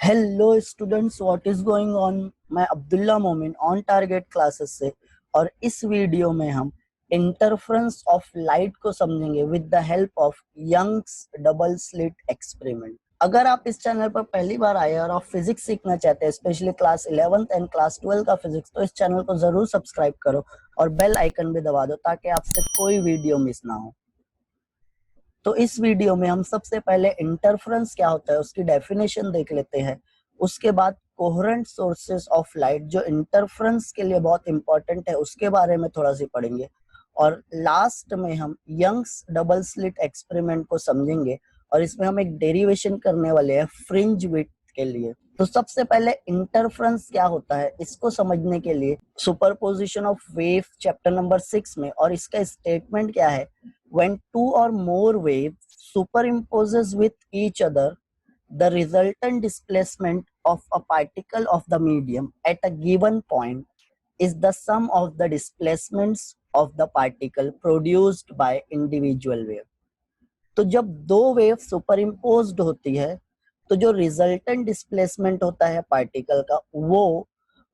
Hello students, what is going on. मैं अब्दुल्ला मोमिन on target classes से, और इस वीडियो में हम इंटरफेरेंस ऑफ लाइट को समझेंगे with the help of Young's double slit experiment. अगर आप इस चैनल पर पहली बार आए और आप फिजिक्स सीखना चाहते हैं, specially class 11th and class 12 का फिजिक्स, तो इस चैनल को जरूर सब्सक्राइब करो और बेल आइकन भी दबा दो ताकि आपसे कोई वीडियो मिस ना हो। तो इस वीडियो में हम सबसे पहले इंटरफेरेंस क्या होता है उसकी डेफिनेशन देख लेते हैं। उसके बाद कोहेरेंट सोर्सेस ऑफ लाइट जो इंटरफेरेंस के लिए बहुत इंपॉर्टेंट है उसके बारे में थोड़ा सी पढ़ेंगे, और लास्ट में हम यंग्स डबल स्लिट एक्सपेरिमेंट को समझेंगे और इसमें हम एक डेरिवेशन करने वाले हैं फ्रिंज विड्थ के लिए। तो सबसे पहले इंटरफेरेंस क्या होता है इसको समझने के लिए superposition of wave chapter number 6 में, और इसका स्टेटमेंट क्या है, when two or more waves superimposes with each other, the resultant displacement of a particle of the medium at a given point is the sum of the displacements of the particle produced by individual wave। तो जब दो wave super imposed होती है तो जो resultant displacement होता है particle का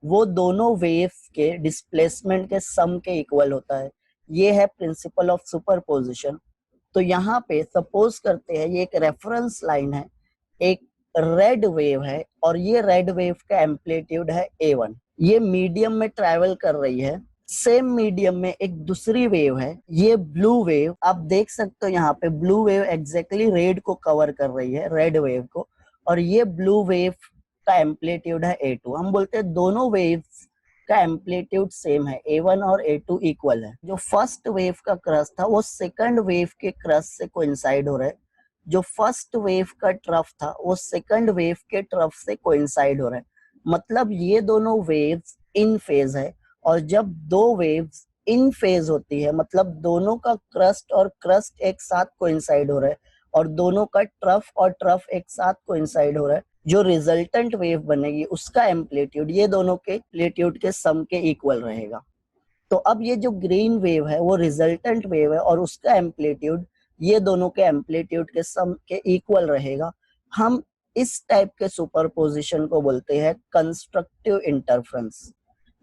वो दोनों वेव्स के डिस्प्लेसमेंट के सम के इक्वल होता है। ये है प्रिंसिपल ऑफ सुपरपोजिशन। तो यहाँ पे सपोज करते हैं ये एक रेफरेंस लाइन है, एक रेड वेव है और ये रेड वेव का एम्पलीट्यूड है A1। ये मीडियम में ट्रैवल कर रही है। सेम मीडियम में एक दूसरी वेव है, ये ब्लू वेव। आप देख सकते हो यहाँ पे ब्लू वेव एग्जैक्टली रेड को कवर कर रही है, रेड वेव को, और ये ब्लू वेव का एम्पलीट्यूड है A2। हम बोलते हैं दोनों वेव्स का एम्पलीट्यूड सेम है, A1 और A2 इक्वल है। जो फर्स्ट वेव का क्रस्ट था वो सेकंड वेव के क्रस्ट से कोइंसाइड हो रहा है, जो फर्स्ट वेव का ट्रफ था वो सेकंड वेव के ट्रफ से कोइंसाइड हो रहा है। मतलब ये दोनों वेव्स इन फेज है, और जब दो वेव्स इन फेज होती है मतलब दोनों का क्रस्ट और क्रस्ट एक साथ कोइंसाइड हो रहा है और दोनों का ट्रफ और ट्रफ एक साथ कोइंसाइड हो रहा है, जो रिजल्टेंट वेव बनेगी उसका एम्पलीट्यूड ये दोनों के एम्पलीट्यूड के सम के इक्वल रहेगा। तो अब ये जो ग्रीन वेव है वो रिजल्टेंट वेव है और उसका एम्पलीट्यूड ये दोनों के एम्पलीट्यूड के सम के इक्वल रहेगा। हम इस टाइप के सुपरपोजिशन को बोलते हैं कंस्ट्रक्टिव इंटरफेरेंस।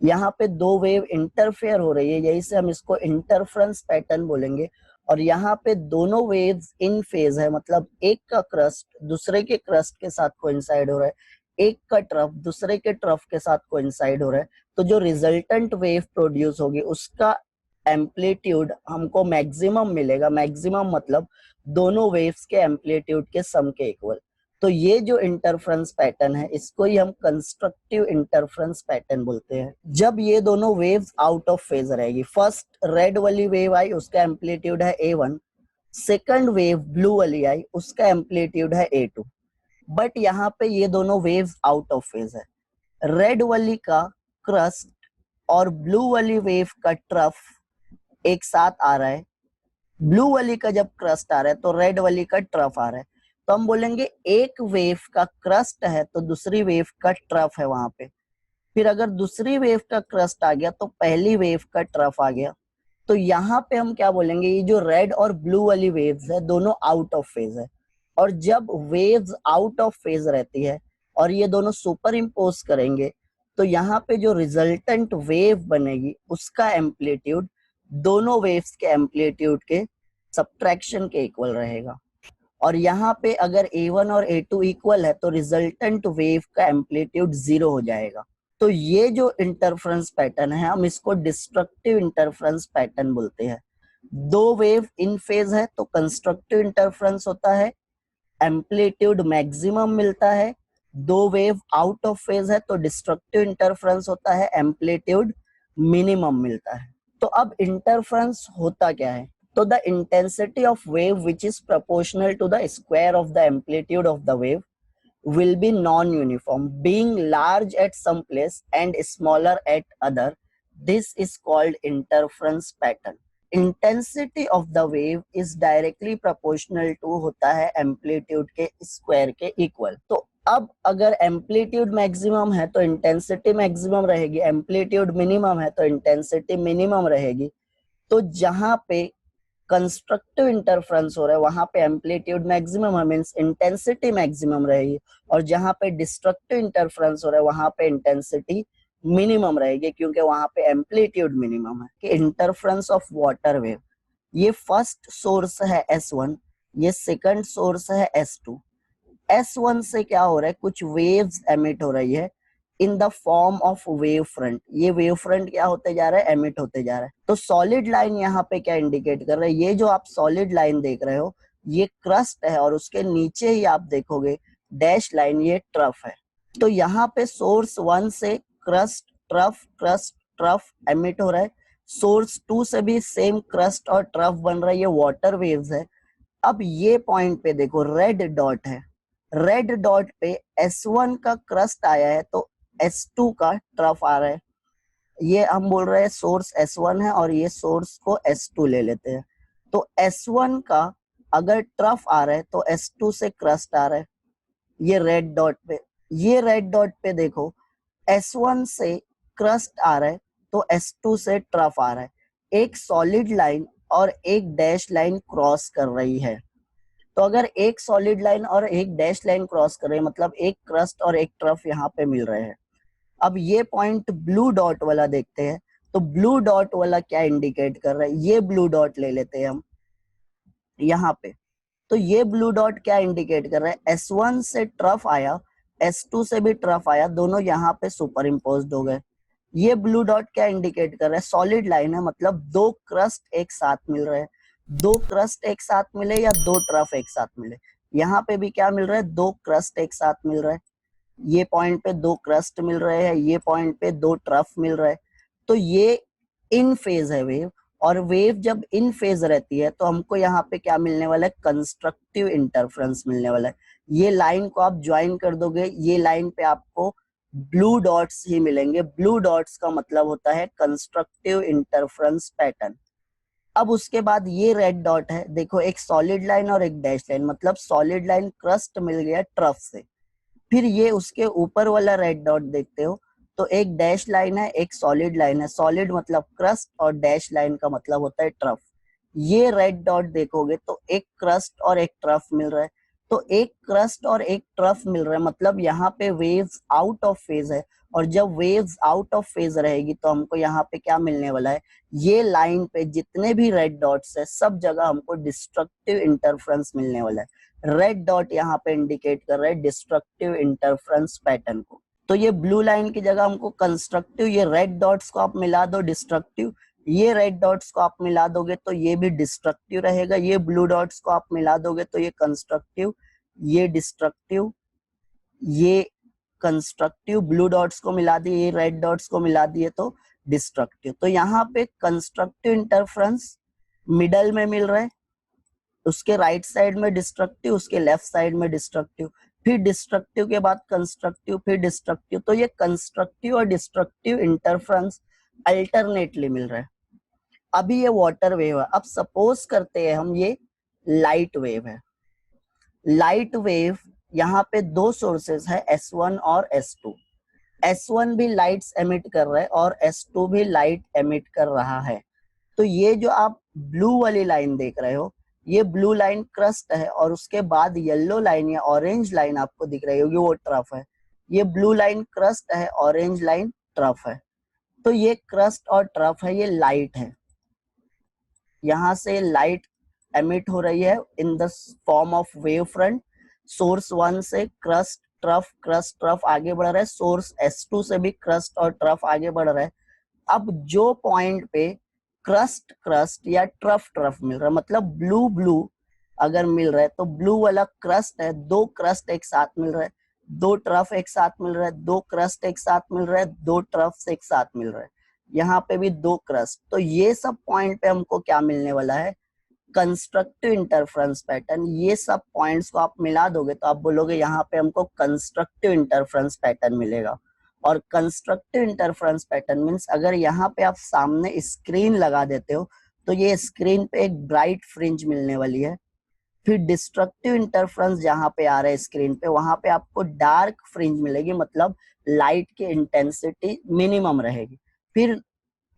यहाँ पे दो वेव इंटरफेयर हो रही है, यही से हम इसको इंटरफेरेंस पैटर्न बोलेंगे। और यहाँ पे दोनों वेव्स इन फेज है, मतलब एक का क्रस्ट दूसरे के क्रस्ट के साथ कोइंसाइड हो रहा है, एक का ट्रफ दूसरे के ट्रफ के साथ कोइंसाइड हो रहा है। तो जो रिजल्टेंट वेव प्रोड्यूस होगी उसका एम्पलीट्यूड हमको मैक्सिमम मिलेगा। मैक्सिमम मतलब दोनों वेव्स के एम्पलीट्यूड के सम के इक्वल। तो ये जो इंटरफेरेंस पैटर्न है इसको ही हम कंस्ट्रक्टिव इंटरफेरेंस पैटर्न बोलते हैं। जब ये दोनों वेव्स आउट ऑफ फेज रहेगी, फर्स्ट रेड वाली वेव आई उसका एम्पलीट्यूड है A1, सेकंड वेव ब्लू वाली आई उसका एम्पलीट्यूड है A2। बट यहाँ पे ये दोनों वेव्स आउट ऑफ फेज है। रेड वाली का क्रस्ट और ब्लू वाली वेव का ट्रफ एक साथ आ रहा है। ब्लू वाली का जब क्रस्ट आ रहा है तो रेड वाली का ट्रफ आ रहा है, तो हम बोलेंगे एक वेव का क्रस्ट है तो दूसरी वेव का ट्रफ है वहां पे। फिर अगर दूसरी वेव का क्रस्ट आ गया तो पहली वेव का ट्रफ आ गया। तो यहाँ पे हम क्या बोलेंगे, ये जो रेड और ब्लू वाली वेव्स है दोनों आउट ऑफ फेज है। और जब वेव्स आउट ऑफ फेज रहती है और ये दोनों सुपर इम्पोज करेंगे तो यहाँ पे जो रिजल्टेंट वेव बनेगी उसका एम्पलीट्यूड दोनों वेव्स के एम्पलीट्यूड के सब्ट्रैक्शन के इक्वल रहेगा। और यहाँ पे अगर A1 और A2 इक्वल है तो रिजल्टेंट वेव का एम्पलीट्यूड 0 हो जाएगा। तो ये जो इंटरफेरेंस पैटर्न है हम इसको डिस्ट्रक्टिव इंटरफेरेंस पैटर्न बोलते हैं। दो वेव इन फेज है तो कंस्ट्रक्टिव इंटरफेरेंस होता है, एम्पलीट्यूड मैक्सिमम मिलता है। दो वेव आउट ऑफ फेज है तो डिस्ट्रक्टिव इंटरफेरेंस होता है, एम्पलीट्यूड मिनिमम मिलता है। तो अब इंटरफेरेंस होता क्या है, तो the intensity of wave which is proportional to the square of the amplitude of the wave will be non-uniform, being large at some place and smaller at other. This is called interference pattern. Intensity of the wave is directly proportional to होता है amplitude के square के equal। तो अब अगर amplitude maximum है तो intensity maximum रहेगी, एम्पलीट्यूड मिनिमम है तो इंटेंसिटी मिनिमम रहेगी। तो जहां पे कंस्ट्रक्टिव इंटरफ्रेंस हो रहा है वहां पे एम्पलीट्यूड मैक्सिमम है, मीन्स इंटेंसिटी मैक्सिमम रहेगी, और जहां पे डिस्ट्रक्टिव इंटरफ्रेंस हो रहा है वहां पे इंटेंसिटी मिनिमम रहेगी, क्योंकि वहां पे एम्पलीट्यूड मिनिमम है। कि इंटरफ्रेंस ऑफ वाटर वेव, ये फर्स्ट सोर्स है S1, ये सेकंड सोर्स है S2। S1 से क्या हो रहा है, कुछ वेव्स एमिट हो रही है in the form of wave front. ये वेव फ्रंट क्या होते जा रहा है, एमिट होते जा रहा है। तो सॉलिड लाइन यहाँ पे क्या इंडिकेट कर रहा है, ये जो आप सॉलिड लाइन देख रहे हो ये क्रस्ट है, और उसके नीचे ही आप देखोगे डैश लाइन, ये ट्रफ है। तो यहाँ पे सोर्स 1 से क्रस्ट ट्रफ एमिट हो रहा है, सोर्स 2 से भी सेम क्रस्ट और ट्रफ बन रहा है, ये वाटर वेव्स है। अब ये पॉइंट पे देखो रेड डॉट है, रेड डॉट पे S1 का क्रस्ट आया है तो S2 का ट्रफ आ रहा है। ये हम बोल रहे हैं सोर्स S1 है और ये सोर्स को S2 ले लेते हैं। तो S1 का अगर ट्रफ आ रहा है तो S2 से क्रस्ट आ रहा है, ये रेड डॉट पे। ये रेड डॉट पे देखो S1 से क्रस्ट आ रहा है तो S2 से ट्रफ आ रहा है। एक सॉलिड लाइन और एक डैश लाइन क्रॉस कर रही है। तो अगर एक सॉलिड लाइन और एक डैश लाइन क्रॉस कर रहे हैं मतलब एक क्रस्ट और एक ट्रफ यहाँ पे मिल रहे हैं। अब ये पॉइंट ब्लू डॉट वाला देखते हैं, तो ब्लू डॉट वाला क्या इंडिकेट कर रहा है, ये ब्लू डॉट ले लेते हैं हम यहाँ पे। तो ये ब्लू डॉट क्या इंडिकेट कर रहा है, S1 से ट्रफ आया, S2 से भी ट्रफ आया, दोनों यहाँ पे सुपर इम्पोज्ड हो गए। ये ब्लू डॉट क्या इंडिकेट कर रहा है, सॉलिड लाइन है, मतलब दो क्रस्ट एक साथ मिल रहे हैं। दो क्रस्ट एक साथ मिले या दो ट्रफ एक साथ मिले, यहाँ पे भी क्या मिल रहा है, दो क्रस्ट एक साथ मिल रहा है। ये पॉइंट पे दो क्रस्ट मिल रहे हैं, ये पॉइंट पे दो ट्रफ मिल रहे हैं। तो ये इन फेज है वेव, और वेव जब इन फेज रहती है तो हमको यहाँ पे क्या मिलने वाला है, कंस्ट्रक्टिव इंटरफ्रेंस मिलने वाला है। ये लाइन को आप ज्वाइन कर दोगे, ये लाइन पे आपको ब्लू डॉट्स ही मिलेंगे। ब्लू डॉट्स का मतलब होता है कंस्ट्रक्टिव इंटरफ्रेंस पैटर्न। अब उसके बाद ये रेड डॉट है, देखो एक सॉलिड लाइन और एक डैश लाइन, मतलब सॉलिड लाइन क्रस्ट मिल गया ट्रफ से। फिर ये उसके ऊपर वाला रेड डॉट देखते हो तो एक डैश लाइन है एक सॉलिड लाइन है, सॉलिड मतलब क्रस्ट और डैश लाइन का मतलब होता है ट्रफ। ये रेड डॉट देखोगे तो एक क्रस्ट और एक ट्रफ मिल रहा है। तो एक क्रस्ट और एक ट्रफ मिल रहा है मतलब यहाँ पे वेव्स आउट ऑफ फेज है, और जब वेव्स आउट ऑफ फेज रहेगी तो हमको यहाँ पे क्या मिलने वाला है, ये लाइन पे जितने भी रेड डॉट्स है सब जगह हमको डिस्ट्रक्टिव इंटरफ्रेंस मिलने वाला है। रेड डॉट यहाँ पे इंडिकेट कर रहा है डिस्ट्रक्टिव इंटरफ्रेंस पैटर्न को। तो ये ब्लू लाइन की जगह हमको कंस्ट्रक्टिव, ये रेड डॉट्स को आप मिला दो डिस्ट्रक्टिव, ये रेड डॉट्स को आप मिला दोगे तो ये भी डिस्ट्रक्टिव रहेगा, ये ब्लू डॉट्स को आप मिला दोगे तो ये कंस्ट्रक्टिव, ये डिस्ट्रक्टिव, ये कंस्ट्रक्टिव, ब्लू डॉट्स को मिला दिए, ये रेड डॉट्स को मिला दिए तो डिस्ट्रक्टिव। तो यहाँ पे कंस्ट्रक्टिव इंटरफ्रेंस मिडल में मिल रहा है, उसके राइट साइड में डिस्ट्रक्टिव, उसके लेफ्ट साइड में डिस्ट्रक्टिव, फिर डिस्ट्रक्टिव के बाद कंस्ट्रक्टिव, फिर डिस्ट्रक्टिव। तो ये कंस्ट्रक्टिव और डिस्ट्रक्टिव इंटरफ्रेंस अल्टरनेटली मिल रहा है। अभी ये वाटर वेव है, अब सपोज करते हैं हम ये लाइट वेव है। लाइट वेव यहाँ पे दो सोर्सेस है S1 और S2। S1 भी लाइट्स एमिट कर रहा है और S2 भी लाइट एमिट कर रहा है। तो ये जो आप ब्लू वाली लाइन देख रहे हो, ये ब्लू लाइन क्रस्ट है, और उसके बाद येलो लाइन या ऑरेंज लाइन आपको दिख रही होगी वो ट्रफ है। ये ब्लू लाइन क्रस्ट है, ऑरेंज लाइन ट्रफ है। तो ये क्रस्ट और ट्रफ है, ये लाइट है, यहाँ से लाइट एमिट हो रही है in the form of wave front. Source 1 से क्रस्ट ट्रफ आगे बढ़ रहा है, सोर्स S2 से भी क्रस्ट और ट्रफ आगे बढ़ रहा है। अब जो पॉइंट पे क्रस्ट या ट्रफ मिल रहा है, मतलब ब्लू ब्लू अगर मिल रहा है तो ब्लू वाला क्रस्ट है, दो क्रस्ट एक साथ मिल रहा है, दो ट्रफ एक साथ मिल रहा है, दो क्रस्ट एक साथ मिल रहा है, दो ट्रफ एक साथ मिल रहा है, यहाँ पे भी दो क्रस्ट। तो ये सब पॉइंट पे हमको क्या मिलने वाला है, कंस्ट्रक्टिव इंटरफ्रेंस पैटर्न। ये सब पॉइंट्स को आप मिला दोगे तो आप बोलोगे यहाँ पे हमको कंस्ट्रक्टिव इंटरफ्रेंस पैटर्न मिलेगा। और कंस्ट्रक्टिव इंटरफ्रेंस पैटर्न मीन्स अगर यहाँ पे आप सामने स्क्रीन लगा देते हो तो ये स्क्रीन पे एक ब्राइट फ्रिंज मिलने वाली है। फिर डिस्ट्रक्टिव इंटरफ्रेंस जहाँ पे आ रहा है स्क्रीन पे, वहां पे आपको डार्क फ्रिंज मिलेगी, मतलब लाइट की इंटेंसिटी मिनिमम रहेगी। फिर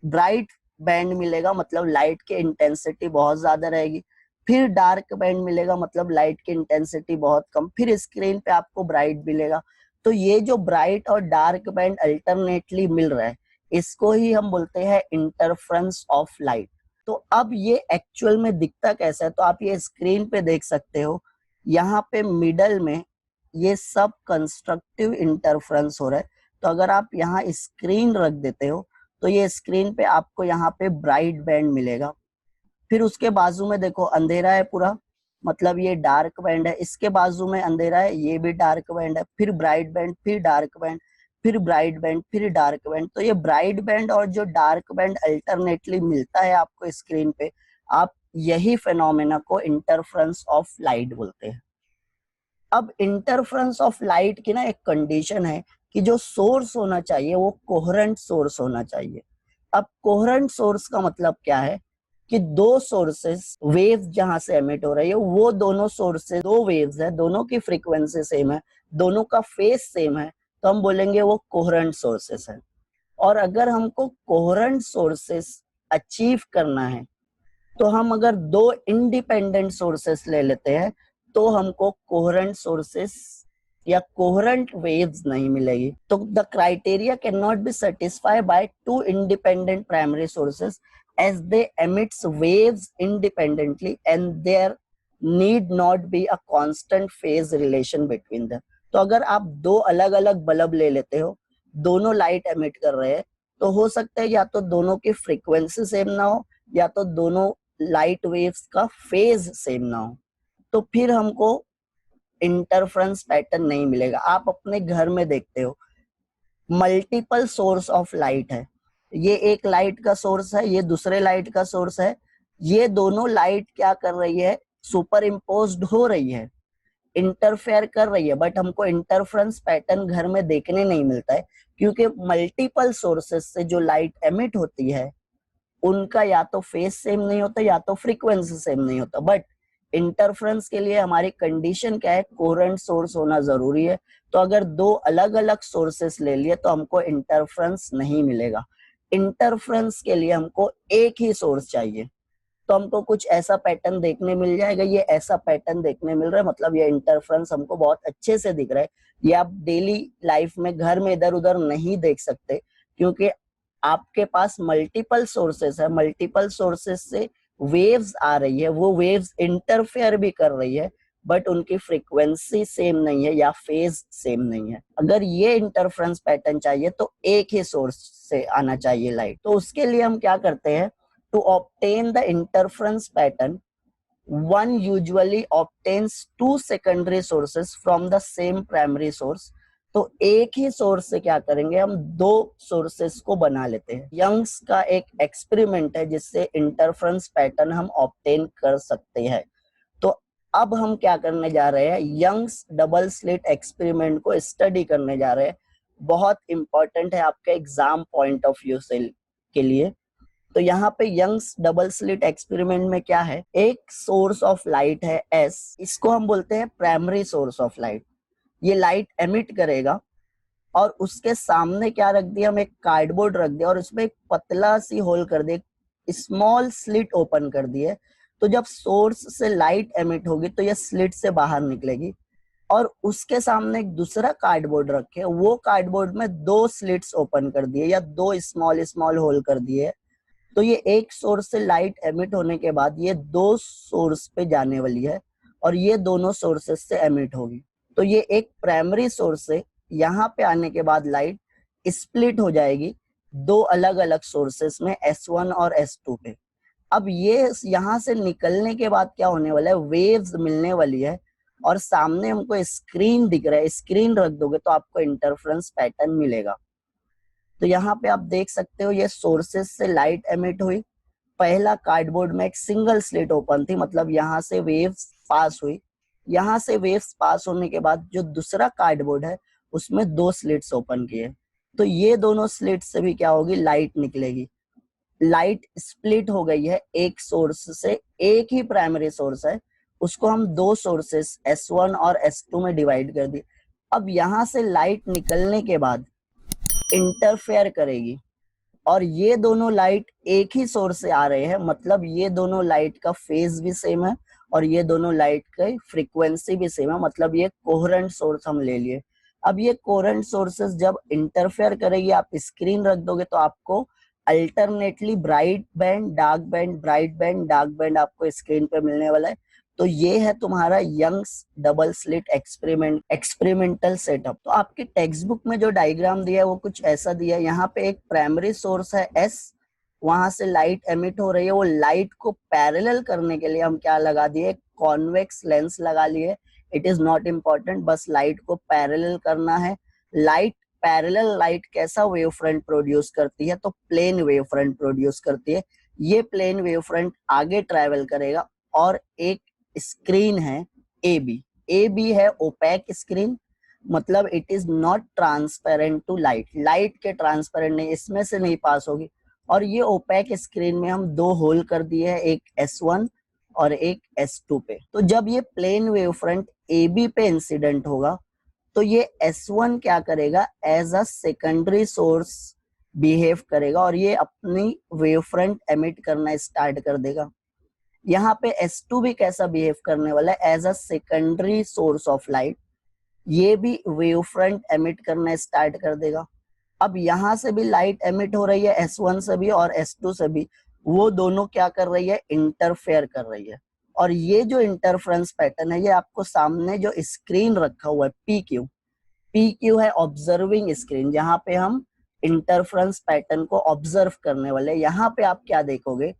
ब्राइट बैंड मिलेगा, मतलब लाइट की इंटेंसिटी बहुत ज्यादा रहेगी। फिर डार्क बैंड मिलेगा, मतलब लाइट की इंटेंसिटी बहुत कम। फिर स्क्रीन पे आपको ब्राइट मिलेगा। तो ये जो ब्राइट और डार्क बैंड अल्टरनेटली मिल रहा है, इसको ही हम बोलते हैं इंटरफ्रेंस ऑफ लाइट। तो अब ये एक्चुअल में दिखता कैसा है, तो आप ये स्क्रीन पे देख सकते हो। यहाँ पे मिडल में ये सब कंस्ट्रक्टिव इंटरफ्रेंस हो रहा है। तो अगर आप यहाँ स्क्रीन रख देते हो तो ये स्क्रीन पे आपको यहाँ पे ब्राइट बैंड मिलेगा। फिर उसके बाजू में देखो अंधेरा है पूरा, मतलब ये डार्क बैंड है। इसके बाजू में अंधेरा है, ये भी डार्क बैंड है। फिर ब्राइट बैंड, फिर डार्क बैंड, फिर ब्राइट बैंड, फिर डार्क बैंड। तो ये ब्राइट बैंड और जो डार्क बैंड अल्टरनेटली मिलता है आपको स्क्रीन पे, आप यही फेनोमेना को इंटरफ्रेंस ऑफ लाइट बोलते हैं। अब इंटरफ्रेंस ऑफ लाइट की ना एक कंडीशन है कि जो सोर्स होना चाहिए वो कोहेरेंट सोर्स होना चाहिए। अब कोहेरेंट सोर्स का मतलब क्या है कि दो सोर्सेस वेव जहां से एमिट हो रही है, वो दोनों सोर्सेस दो वेव्स है, दोनों की फ्रीक्वेंसी सेम है, दोनों का फेज सेम है, तो हम बोलेंगे वो कोहेरेंट सोर्सेस है। और अगर हमको कोहेरेंट सोर्सेस अचीव करना है तो हम अगर दो इंडिपेंडेंट सोर्सेस ले लेते हैं तो हमको कोहेरेंट सोर्सेस या कोहेरेंट वेव्स नहीं मिलेगी। तो the criteria can not be satisfied by two independent primary sources as they emits waves independently and there need not be a constant phase relation between them. तो अगर आप दो अलग अलग बल्ब ले लेते हो, दोनों लाइट एमिट कर रहे हैं, तो हो सकता है या तो दोनों की फ्रीक्वेंसी सेम ना हो, या तो दोनों लाइट वेव्स का फेज सेम ना हो, तो फिर हमको इंटरफ्रेंस पैटर्न नहीं मिलेगा। आप अपने घर में देखते हो मल्टीपल सोर्स ऑफ लाइट है, ये एक लाइट का सोर्स है, ये दूसरे लाइट का सोर्स है, ये दोनों लाइट क्या कर रही है, सुपर इम्पोज्ड हो रही है, इंटरफेयर कर रही है, बट हमको इंटरफ्रेंस पैटर्न घर में देखने नहीं मिलता है, क्योंकि मल्टीपल सोर्सेस से जो लाइट एमिट होती है उनका या तो फेज सेम नहीं होता या तो फ्रीक्वेंसी सेम नहीं होता। बट इंटरफ्रेंस के लिए हमारी कंडीशन क्या है, कोहेरेंट सोर्स होना जरूरी है। तो अगर दो अलग अलग सोर्सेस ले लिए तो हमको इंटरफ्रेंस नहीं मिलेगा। इंटरफ्रेंस के लिए हमको एक ही सोर्स चाहिए, तो हमको कुछ ऐसा पैटर्न देखने मिल जाएगा। ये ऐसा पैटर्न देखने मिल रहा है, मतलब ये इंटरफ्रेंस हमको बहुत अच्छे से दिख रहा है। ये आप डेली लाइफ में घर में इधर उधर नहीं देख सकते, क्योंकि आपके पास मल्टीपल सोर्सेस है, मल्टीपल सोर्सेस से वेव्स आ रही है, वो वेव्स इंटरफेयर भी कर रही है, बट उनकी फ्रीक्वेंसी सेम नहीं है या फेज सेम नहीं है। अगर ये इंटरफ्रेंस पैटर्न चाहिए तो एक ही सोर्स से आना चाहिए लाइट। तो उसके लिए हम क्या करते हैं, to obtain the interference pattern, one usually obtains two secondary sources from the same primary source। तो एक ही सोर्स से क्या करेंगे, हम दो सोर्सेस को बना लेते हैं। यंग्स का एक एक्सपेरिमेंट है जिससे इंटरफ्रेंस पैटर्न हम ऑब्टेन कर सकते हैं। तो अब हम क्या करने जा रहे हैं, यंग्स डबल स्लिट एक्सपेरिमेंट को स्टडी करने जा रहे हैं। बहुत इंपॉर्टेंट है आपके एग्जाम पॉइंट ऑफ व्यू से के लिए। तो यहाँ पे यंग्स डबल स्लिट एक्सपेरिमेंट में क्या है, एक सोर्स ऑफ लाइट है एस, इसको हम बोलते हैं प्राइमरी सोर्स ऑफ लाइट। ये लाइट एमिट करेगा और उसके सामने क्या रख दिया, हम एक कार्डबोर्ड रख दिया और उसमें एक पतला सी होल कर दिए, स्मॉल स्लिट ओपन कर दिए। तो जब सोर्स से लाइट एमिट होगी तो ये स्लिट से बाहर निकलेगी, और उसके सामने एक दूसरा कार्डबोर्ड रखे, वो कार्डबोर्ड में दो स्लिट्स ओपन कर दिए या दो स्मॉल स्मॉल होल कर दिए। तो ये एक सोर्स से लाइट एमिट होने के बाद ये दो सोर्स पे जाने वाली है और ये दोनों सोर्सेस से एमिट होगी। तो ये एक प्राइमरी सोर्स से यहाँ पे आने के बाद लाइट स्प्लिट हो जाएगी दो अलग अलग सोर्सेस में, S1 और S2 पे। अब ये यहाँ से निकलने के बाद क्या होने वाला है, वेव्स मिलने वाली है और सामने हमको स्क्रीन दिख रहा है, स्क्रीन रख दोगे तो आपको इंटरफ्रेंस पैटर्न मिलेगा। तो यहाँ पे आप देख सकते हो ये सोर्सेस से लाइट एमिट हुई, पहला कार्डबोर्ड में एक सिंगल स्लिट ओपन थी, मतलब यहाँ से वेव्स पास हुई। यहाँ से वेव्स पास होने के बाद जो दूसरा कार्डबोर्ड है उसमें दो स्लिट्स ओपन किए, तो ये दोनों स्लिट से भी क्या होगी, लाइट निकलेगी। लाइट स्प्लिट हो गई है एक सोर्स से, एक ही प्राइमरी सोर्स है, उसको हम दो सोर्सेस S1 और S2 में डिवाइड कर दिए। अब यहाँ से लाइट निकलने के बाद इंटरफेयर करेगी और ये दोनों लाइट एक ही सोर्स से आ रहे हैं, मतलब ये दोनों लाइट का फेज भी सेम है और ये दोनों लाइट की फ्रीक्वेंसी भी सेम है, मतलब ये कोहेरेंट सोर्स हम ले लिए। अब ये कोहेरेंट सोर्सेस जब इंटरफेयर करेगी, आप स्क्रीन रख दोगे तो आपको alternately bright band, dark band, bright band, dark band आपको स्क्रीन पे मिलने वाला है। तो ये है तुम्हारा Young's double slit experimental setup. तो आपके टेक्स्ट बुक में जो डायग्राम दिया है वो कुछ ऐसा दिया है। यहाँ पे एक प्राइमरी सोर्स है एस, वहां से लाइट एमिट हो रही है। वो लाइट को पैरेलल करने के लिए हम क्या लगा दिए, कॉन्वेक्स लेंस लगा लिए। इट इज नॉट इम्पोर्टेंट, बस लाइट को पैरेलल करना है। लाइट पैरेलल लाइट कैसा वेव फ्रंट प्रोड्यूस करती है, तो प्लेन वेव फ्रंट प्रोड्यूस करती है। ये प्लेन वेव फ्रंट आगे ट्रेवल करेगा और एक स्क्रीन है ए बी। ए बी है ओपैक स्क्रीन, मतलब it is not transparent to light, light के ट्रांसपेरेंट नहीं, इसमें से नहीं पास होगी। और ये ओपैक स्क्रीन में हम दो होल कर दिए हैं, एक S1 और एक S2 पे। तो जब ये plane wave front A B पे इंसिडेंट होगा तो ये S1 क्या करेगा, as a secondary source behave करेगा और ये अपनी वेव फ्रंट एमिट करना स्टार्ट कर देगा। यहाँ पे S2 भी कैसा बिहेव करने वाला है, as a secondary source of light, ये भी वेव फ्रंट एमिट करना स्टार्ट कर देगा। अब यहाँ से भी लाइट एमिट हो रही है S1 से भी और S2 से भी, वो दोनों क्या कर रही है, इंटरफेयर कर रही है। और ये जो इंटरफ्रेंस पैटर्न है, ये आपको सामने जो स्क्रीन रखा हुआ है पी क्यू है ऑब्जर्विंग स्क्रीन, जहाँ पे हम इंटरफ्रेंस पैटर्न को ऑब्जर्व करने वाले। यहाँ पे आप क्या देखोगे,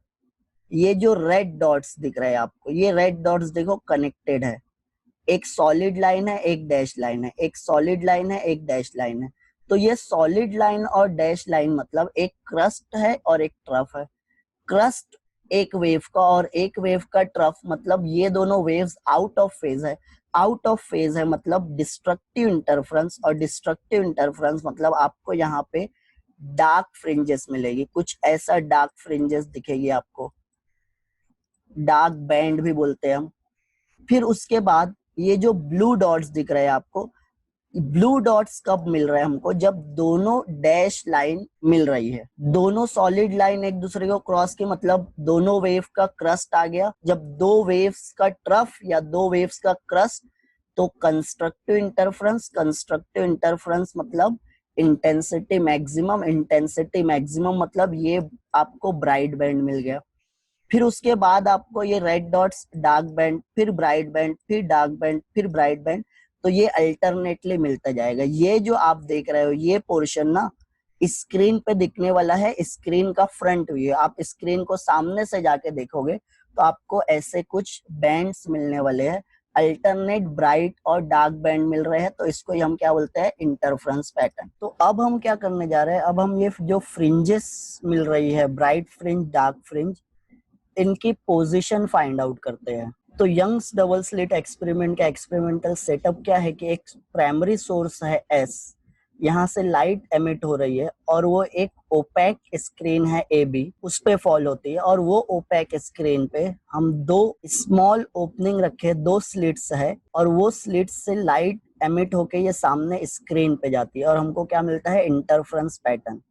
ये जो रेड डॉट्स दिख रहे हैं आपको, ये रेड डॉट्स देखो कनेक्टेड है, एक सॉलिड लाइन है, एक डैश लाइन है, एक सॉलिड लाइन है, एक डैश लाइन है। तो ये सॉलिड लाइन और डैश लाइन मतलब एक क्रस्ट है और एक ट्रफ है। क्रस्ट एक वेव का और एक वेव का ट्रफ, मतलब ये दोनों वेव्स आउट ऑफ फेज है। आउट ऑफ फेज है मतलब डिस्ट्रक्टिव इंटरफ्रेंस, और डिस्ट्रक्टिव इंटरफ्रेंस मतलब आपको यहाँ पे डार्क फ्रिंजेस मिलेगी, कुछ ऐसा डार्क फ्रिंजेस दिखेगी आपको, डार्क बैंड भी बोलते हैं हम। फिर उसके बाद ये जो ब्लू डॉट्स दिख रहे हैं आपको, ब्लू डॉट्स कब मिल रहे हैं हमको, जब दोनों डैश लाइन मिल रही है, दोनों सॉलिड लाइन एक दूसरे को क्रॉस की, मतलब दोनों वेव का क्रस्ट आ गया। जब दो वेव्स का ट्रफ या दो वेव्स का क्रस्ट, तो कंस्ट्रक्टिव इंटरफ्रेंस मतलब इंटेंसिटी मैक्सिमम मतलब ये आपको ब्राइट बैंड मिल गया। फिर उसके बाद आपको ये रेड डॉट्स डार्क बैंड, फिर ब्राइट बैंड, फिर डार्क बैंड, फिर ब्राइट बैंड, तो ये अल्टरनेटली मिलता जाएगा। ये जो आप देख रहे हो ये पोर्शन ना स्क्रीन पे दिखने वाला है, स्क्रीन का फ्रंट व्यू। आप स्क्रीन को सामने से जाके देखोगे तो आपको ऐसे कुछ बैंड्स मिलने वाले हैं, अल्टरनेट ब्राइट और डार्क बैंड मिल रहे हैं, तो इसको हम क्या बोलते हैं, इंटरफ्रेंस पैटर्न। तो अब हम क्या करने जा रहे हैं, अब हम ये जो फ्रिंजेस मिल रही है, ब्राइट फ्रिंज, डार्क फ्रिंज, इनकी पोजीशन फाइंड आउट करते हैं। तो यंग्स डबल स्लिट एक्सपेरिमेंट का एक्सपेरिमेंटल सेटअप क्या है कि एक प्राइमरी सोर्स है एस, यहाँ से लाइट एमिट हो रही है और वो एक ओपैक स्क्रीन है ए बी, उस पे फॉल होती है। और वो ओपैक स्क्रीन पे हम दो स्मॉल ओपनिंग रखे, दो स्लिट्स है, और वो स्लिट्स से लाइट एमिट होके ये सामने स्क्रीन पे जाती है और हमको क्या मिलता है, इंटरफ्रेंस पैटर्न।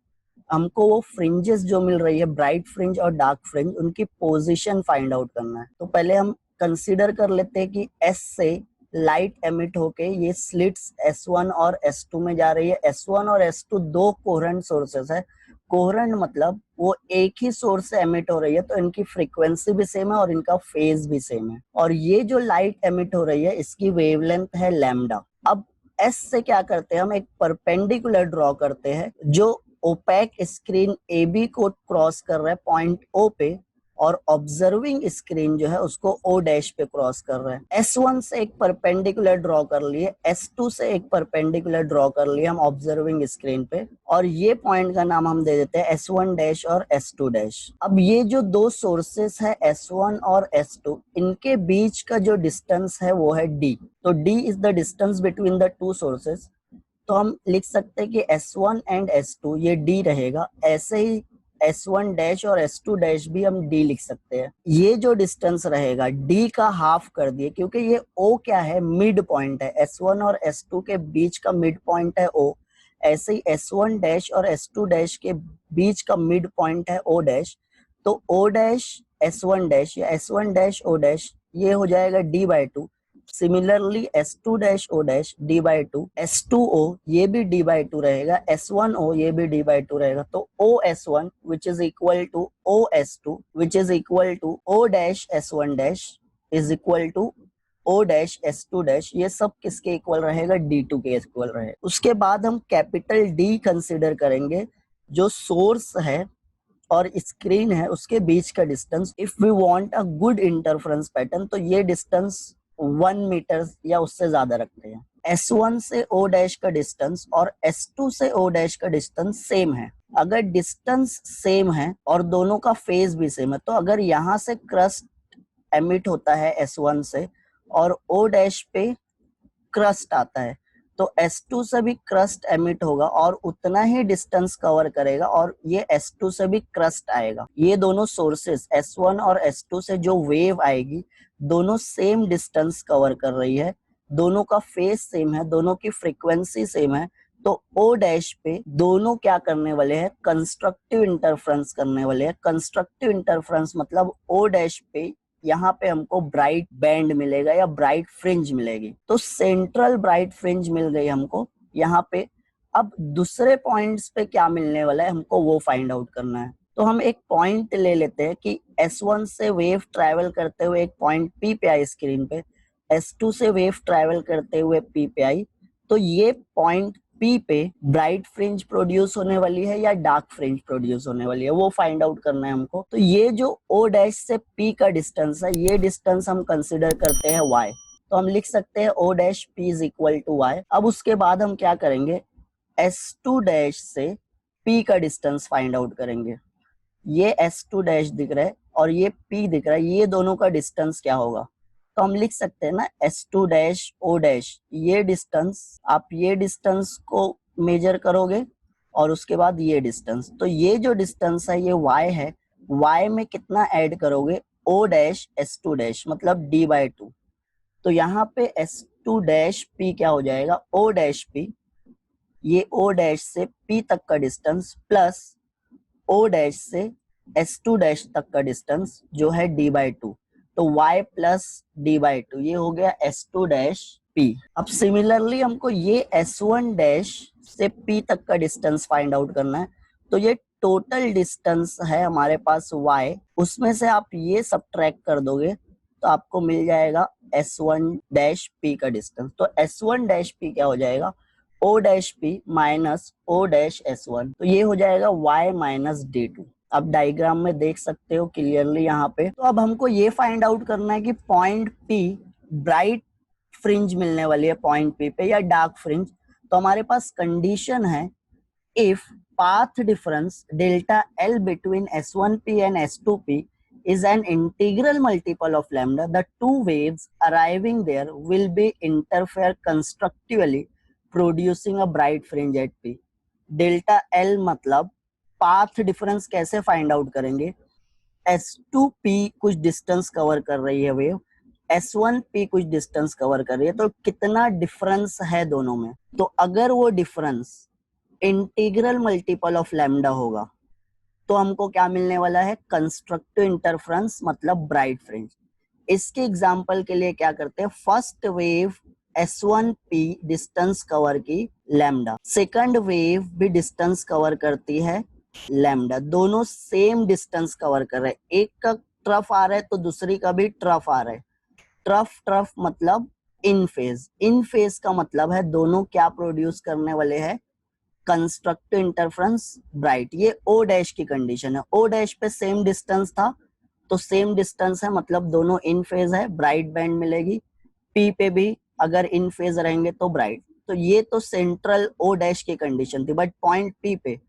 हमको वो फ्रिंजेस जो मिल रही है, ब्राइट फ्रिंज और डार्क फ्रिंज, उनकी पोजीशन फाइंड आउट करना है। तो पहले हम कंसीडर कर लेते हैं कि एस से लाइट एमिट होके ये स्लिट्स S1 और S2 में जा रही है। S1 और S2 दो कोहेरेंट सोर्सेस है। कोहेरेंट मतलब वो एक ही सोर्स से एमिट हो रही है, तो इनकी फ्रीक्वेंसी भी सेम है और इनका फेज भी सेम है। और ये जो लाइट एमिट हो रही है इसकी वेवलेंथ है लैम्डा। अब एस से क्या करते हैं, हम एक परपेंडिकुलर ड्रॉ करते हैं जो ओपैक स्क्रीन ए बी को क्रॉस कर रहा है पॉइंट ओ पे, और ऑब्जर्विंग स्क्रीन जो है उसको ओ डैश पे क्रॉस कर रहा है। S1 से एक परपेंडिकुलर ड्रॉ कर लिए, S2 से एक परपेंडिकुलर ड्रॉ कर लिए हम ऑब्जर्विंग स्क्रीन पे, और ये पॉइंट का नाम हम दे देते हैं S1 डैश और S2 डैश। अब ये जो दो सोर्सेस है S1 और S2, इनके बीच का जो डिस्टेंस है वो है D। तो D is the distance between the two sources. तो हम लिख सकते हैं कि S1 एंड S2 ये D रहेगा। ऐसे ही S1 डैश और S2 डैश भी हम D लिख सकते हैं। ये जो डिस्टेंस रहेगा D का हाफ कर दिए, क्योंकि ये O क्या है, मिड पॉइंट है। S1 और S2 के बीच का मिड पॉइंट है O, ऐसे ही S1 डैश और S2 डैश के बीच का मिड पॉइंट है O डैश, तो O डैश S1 डैश या S1 डैश O डैश ये हो जाएगा d/2। Similarly S2 dash O dash d/2, S2O ये भी d/2 रहेगा, S1O ये भी d/2 रहेगा। तो OS1 which is equal to OS2 which is equal to O dash S1 dash is equal to O dash S2 dash, ये सब किसके इक्वल रहेगा, D2 के इक्वल रहेगा। उसके बाद हम कैपिटल D कंसिडर करेंगे, जो सोर्स है और स्क्रीन है उसके बीच का distance. If we want a good interference pattern तो ये डिस्टेंस 1 मीटर या उससे ज्यादा रखते हैं। S1 से O डैश का डिस्टेंस और S2 से O डैश का डिस्टेंस सेम है। अगर डिस्टेंस सेम है और दोनों का फेज भी सेम है, तो अगर यहाँ से क्रस्ट एमिट होता है S1 से और O डैश पे क्रस्ट आता है, तो S2 से भी क्रस्ट एमिट होगा और उतना ही डिस्टेंस कवर करेगा और ये S2 से भी क्रस्ट आएगा। ये दोनों सोर्सेस S1 और S2 से जो वेव आएगी दोनों सेम डिस्टेंस कवर कर रही है, दोनों का फेज सेम है, दोनों की फ्रीक्वेंसी सेम है। तो O डैश पे दोनों क्या करने वाले हैं, कंस्ट्रक्टिव इंटरफ्रेंस करने वाले हैं। कंस्ट्रक्टिव इंटरफ्रेंस मतलब O डैश पे यहाँ पे हमको ब्राइट बैंड मिलेगा या ब्राइट फ्रिंज मिलेगी। तो सेंट्रल ब्राइट फ्रिंज मिल गई हमको यहाँ पे। अब दूसरे पॉइंट्स पे क्या मिलने वाला है हमको वो फाइंड आउट करना है। तो हम एक पॉइंट ले लेते हैं कि S1 से वेव ट्रैवल करते हुए एक पॉइंट P पे आई स्क्रीन पे, S2 से वेव ट्रैवल करते हुए P पे आई, तो ये पॉइंट P पे ब्राइट फ्रिंज प्रोड्यूस होने वाली है या डार्क फ्रिंज प्रोड्यूस होने वाली है, वो फाइंड आउट करना है हमको। तो ये जो O डैश से P का डिस्टेंस है, ये डिस्टेंस हम कंसिडर करते हैं y। तो हम लिख सकते हैं O dash P is equal to y। अब उसके बाद हम क्या करेंगे, S2 डैश से P का डिस्टेंस फाइंड आउट करेंगे। ये S2 डैश दिख रहा है और ये P दिख रहा है, ये दोनों का डिस्टेंस क्या होगा, तो हम लिख सकते हैं ना S2 डैश O डैश, ये डिस्टेंस, आप ये डिस्टेंस को मेजर करोगे और उसके बाद ये डिस्टेंस, तो ये जो डिस्टेंस है ये y है, y में कितना ऐड करोगे, O डैश S2 डैश मतलब d/2। तो यहाँ पे S2 डैश P क्या हो जाएगा, O डैश P, ये O डैश से P तक का डिस्टेंस प्लस O डैश से S2 डैश तक का डिस्टेंस जो है d/2। तो y प्लस d/2 ये हो गया S2 डैश P। अब सिमिलरली हमको ये S1 डैश से P तक का डिस्टेंस फाइंड आउट करना है। तो ये टोटल डिस्टेंस है हमारे पास y, उसमें से आप ये सब्ट्रैक्ट कर दोगे तो आपको मिल जाएगा S1 डैश P का डिस्टेंस। तो S1 डैश P क्या हो जाएगा, O dash P minus O dash S1, तो ये हो जाएगा y माइनस d2। आप डायग्राम में देख सकते हो क्लियरली यहाँ पे। तो अब हमको ये फाइंड आउट करना है कि पॉइंट P ब्राइट फ्रिंज मिलने वाली है पॉइंट P पे या डार्क फ्रिंज। तो हमारे पास कंडीशन है, if path difference delta L between S1P and S2P is an integral multiple of lambda, the two waves arriving there will be interfere constructively producing a bright fringe at P। Delta L मतलब path difference कैसे find out करेंगे, S2P कुछ distance cover कर रही है wave, S1P कुछ distance cover कर रही है, तो कितना डिफरेंस है दोनों में। तो अगर वो difference integral multiple of lambda होगा तो हमको क्या मिलने वाला है, कंस्ट्रक्टिव इंटरफ्रेंस मतलब ब्राइट फ्रिंज। इसके एग्जांपल के लिए क्या करते हैं, first wave S1P distance cover की लैम्डा, सेकंड वेव भी डिस्टेंस कवर करती है लैम्डा, दोनों सेम डिस्टेंस कवर कर रहे हैं। एक का ट्रफ आ रहा है तो दूसरी का भी ट्रफ आ रहा है। ट्रफ ट्रफ मतलब इन फेज, इन फेज का मतलब है दोनों क्या प्रोड्यूस करने वाले हैं, कंस्ट्रक्टिव इंटरफ्रेंस ब्राइट। ये O डैश की कंडीशन है, O डैश पे सेम डिस्टेंस था तो सेम डिस्टेंस है मतलब दोनों इन फेज है, ब्राइट बैंड मिलेगी। P पे भी अगर इन फेज रहेंगे तो ब्राइट। तो ये तो सेंट्रल O डैश की कंडीशन थी, बट पॉइंट P पे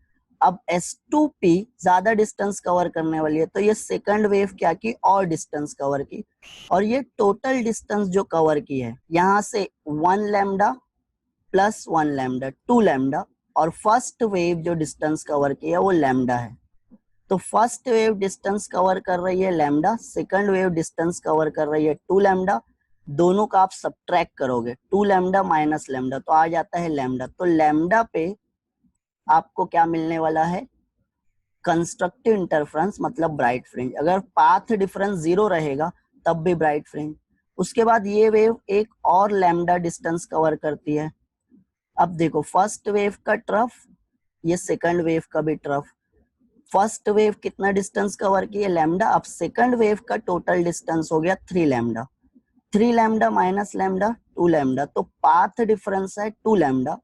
अब S2P ज्यादा डिस्टेंस कवर करने वाली है, तो ये सेकंड वेव क्या की और डिस्टेंस कवर की, और ये टोटल डिस्टेंस जो कवर की है यहाँ से 1 लैम्डा प्लस 1 लैम्डा 2 लैम्डा, और फर्स्ट वेव जो डिस्टेंस कवर की है वो लैम्डा है। तो फर्स्ट वेव डिस्टेंस कवर कर रही है lambda, second wave distance cover कर रही है 2 लैम्डा, दोनों का आप सब्ट्रैक्ट करोगे 2 लैम्डा माइनस लैम्डा तो आ जाता है लैम्डा। तो लैम्डा पे आपको क्या मिलने वाला है, कंस्ट्रक्टिव इंटरफ्रेंस मतलब ब्राइट फ्रिंज। अगर पाथ डिफरेंस 0 रहेगा तब भी ब्राइट फ्रिंज। उसके बाद ये वेव एक और लैम्डा डिस्टेंस कवर करती है। अब देखो फर्स्ट वेव का ट्रफ, ये सेकंड वेव का भी ट्रफ। फर्स्ट वेव कितना डिस्टेंस कवर की है, लैम्डा। अब सेकंड वेव का टोटल डिस्टेंस हो गया 3 lambda. 3 lambda minus lambda 2 lambda, तो पाथ डिफरेंस है 2 लैम्डा।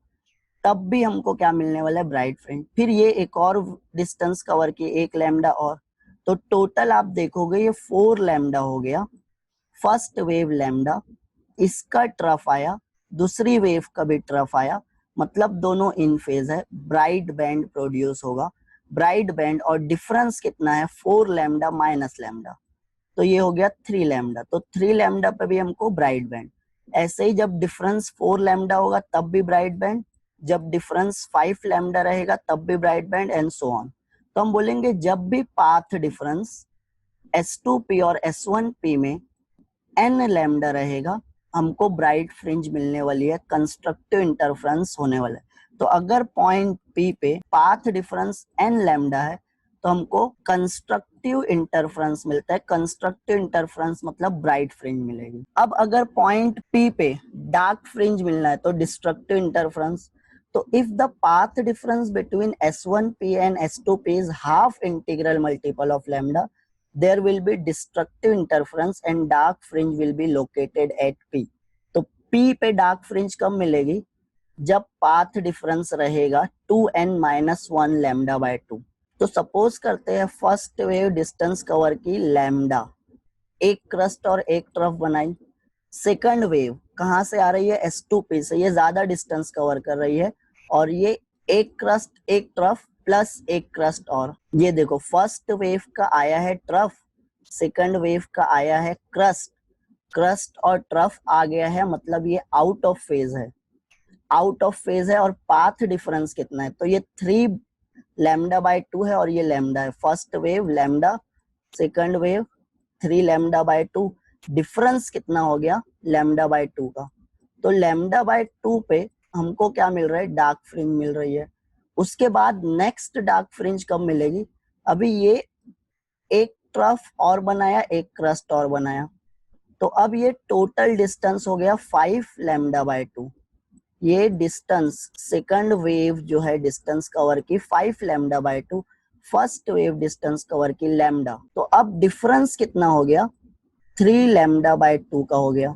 तब भी हमको क्या मिलने वाला है, ब्राइट फ्रिंज। फिर ये एक और डिस्टेंस कवर की 1 लैम्डा और, तो टोटल आप देखोगे ये 4 लैम्डा हो गया। फर्स्ट वेव लैम्डा, इसका ट्रफ आया, दूसरी वेव का भी ट्रफ आया, मतलब दोनों इन फेज है, ब्राइट बैंड प्रोड्यूस होगा। ब्राइट बैंड और डिफरेंस कितना है, 4 लैम्डा माइनस लैम्डा, तो ये हो गया 3 लैम्डा। तो 3 लैम्डा पे भी हमको ब्राइट बैंड। ऐसे ही जब डिफरेंस 4 लैम्डा होगा तब भी ब्राइट बैंड, जब डिफरेंस 5 लैम्डा रहेगा तब भी bright band, and so on. तो हम बोलेंगे जब भी पाथ डिफरेंस S2P और S1P में n लैम्डा रहेगा, हमको ब्राइट फ्रिंज मिलने वाली है, कंस्ट्रक्टिव इंटरफ्रेंस होने वाला है। तो अगर पॉइंट P पे पाथ डिफरेंस n लैम्डा है तो हमको कंस्ट्रक्टिव इंटरफ्रेंस मिलता है। कंस्ट्रक्टिव इंटरफ्रेंस मतलब ब्राइट फ्रिंज मिलेगी। अब अगर पॉइंट P पे डार्क फ्रिंज मिलना है तो डिस्ट्रक्टिव इंटरफ्रेंस। तो if the path difference between S1P and S2P is half integral multiple of lambda, there will be destructive interference and dark fringe will be located at P। तो P पे dark fringe कब मिलेगी, जब path difference रहेगा 2n-1 lambda by 2। तो suppose करते हैं first wave distance cover की लैम्डा, एक क्रस्ट और एक ट्रफ बनाई। सेकंड वेव कहाँ से आ रही है, S2P से, ये ज्यादा डिस्टेंस कवर कर रही है, और ये एक क्रस्ट एक ट्रफ प्लस एक क्रस्ट। और ये देखो फर्स्ट वेव का आया है ट्रफ, सेकंड वेव का आया है क्रस्ट, क्रस्ट और ट्रफ आ गया है, मतलब ये आउट ऑफ फेज है, आउट ऑफ फेज है। और पाथ डिफरेंस कितना है, तो ये 3 लैम्डा बाय 2 है और ये लैम्डा है। First wave lambda, second wave 3 lambda by 2, difference कितना हो गया, लैम्डा बाय 2 का। तो लैम्डा बाय 2 पे हमको क्या मिल रहा है, डार्क फ्रिंज मिल रही है। उसके बाद नेक्स्ट डार्क फ्रिंज कब मिलेगी, अभी ये एक ट्रफ और बनाया, एक क्रस्ट और बनाया, तो अब ये टोटल डिस्टेंस हो गया 5 लैम्डा बाय 2। ये डिस्टेंस सेकंड वेव जो है डिस्टेंस कवर की 5 lambda by 2, first wave distance cover की लैम्डा। तो अब डिफरेंस कितना हो गया, 3 लैम्डा बाय 2 का हो गया।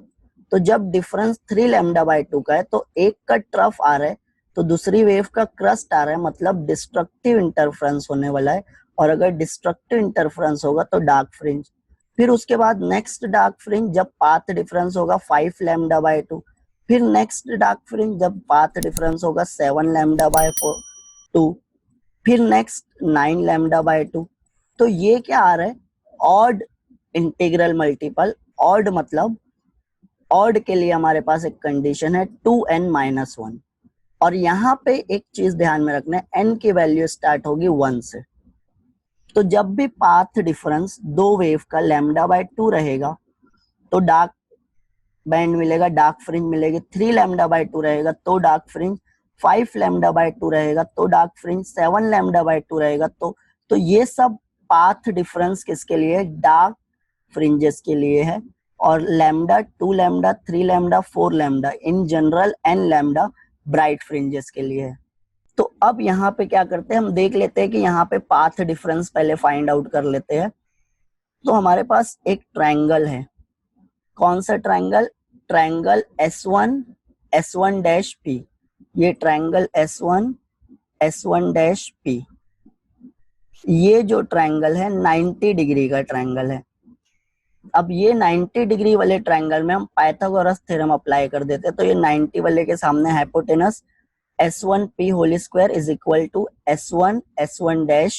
तो जब डिफरेंस 3 लैम्डा बाय 2 का है तो एक का ट्रफ आ रहा है तो दूसरी वेव का क्रस्ट आ रहा है, मतलब डिस्ट्रक्टिव इंटरफ्रेंस होने वाला है। और अगर डिस्ट्रक्टिव इंटरफ्रेंस होगा तो डार्क फ्रिंज। फिर उसके बाद नेक्स्ट डार्क फ्रिंज जब पाथ डिफरेंस होगा 5 लैम्डा बाय 2। फिर नेक्स्ट डार्क फ्रिंज जब पाथ डिफरेंस होगा 7 लैम्डा बाय 2। फिर नेक्स्ट 9 लैम्डा बाय 2। तो ये क्या आ रहा है, ऑड इंटीग्रल मल्टीपल। ऑड मतलब ऑड के लिए हमारे पास एक कंडीशन है 2n-1। और यहाँ पे एक चीज ध्यान में रखना है, n की वैल्यू स्टार्ट होगी 1 से। तो जब भी पाथ डिफरेंस दो वेव का लैम्डा बाय 2 रहेगा तो डार्क बैंड मिलेगा, डार्क फ्रिंज मिलेगी। 3 लैम्डा बाय 2 रहेगा तो डार्क फ्रिंज, 5 लैम्डा बाय 2 रहेगा तो डार्क फ्रिंज, 7 लैम्डा बाय 2 रहेगा तो ये सब पाथ डिफरेंस किसके लिए, डार्क फ्रिंजेस के लिए है। और lambda, 2 lambda, 3 lambda, 4 lambda, in general n lambda bright fringes के लिए है। तो अब यहाँ पे क्या करते हैं, हम देख लेते हैं कि यहाँ पे पाथ डिफरेंस पहले फाइंड आउट कर लेते हैं। तो हमारे पास एक ट्रायंगल है, कौन सा triangle, triangle S1 dash P। ये ट्रायंगल S1 डैश P, ये जो ट्रायंगल है 90 डिग्री का ट्रायंगल है। अब ये 90 डिग्री वाले ट्रायंगल में हम पाइथागोरस थ्योरम अप्लाई कर देते हैं, तो ये 90 वाले के सामने hypotenuse S1P whole square is equal to S1 dash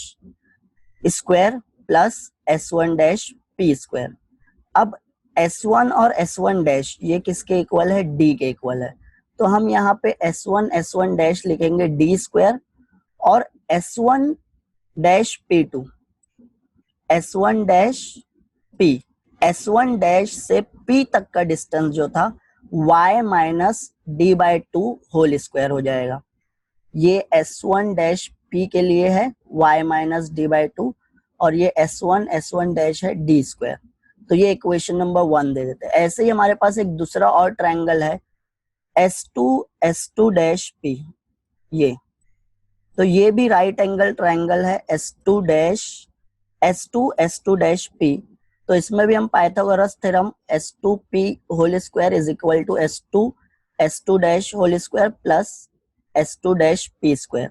square plus S1 dash P square. अब S1 और S1 डैश ये किसके इक्वल है, D के इक्वल है। तो हम यहाँ पे S1 डैश लिखेंगे D स्क्वायर, और S1 dash P2, S1 dash P, S1 dash से P तक का डिस्टेंस जो था y minus D by 2 whole square हो जाएगा। ये S1 डैश P के लिए है y minus d by to, और ये S1 डैश है डी स्क्वायर। तो ये इक्वेशन नंबर 1 दे देते हैं। ऐसे ही हमारे पास एक दूसरा और ट्रायंगल है S2 डैश P, ये तो ये भी राइट एंगल ट्रायंगल है S2 डैश P। तो इसमें भी हम Pythagoras theorem S2P whole square is equal to S2 dash whole square plus S2 dash P square.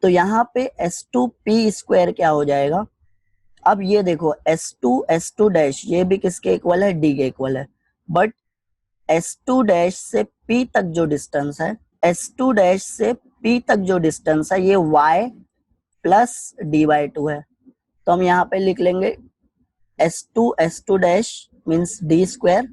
तो यहाँ पे S2P स्क्वायर क्या हो जाएगा, अब ये देखो S2 डैश ये भी किसके इक्वल है, D के इक्वल है, बट S2 डैश से P तक जो डिस्टेंस है, S2 डैश से P तक जो डिस्टेंस है ये y plus d by two है। तो हम यहाँ पे लिख लेंगे S2 dash means D square,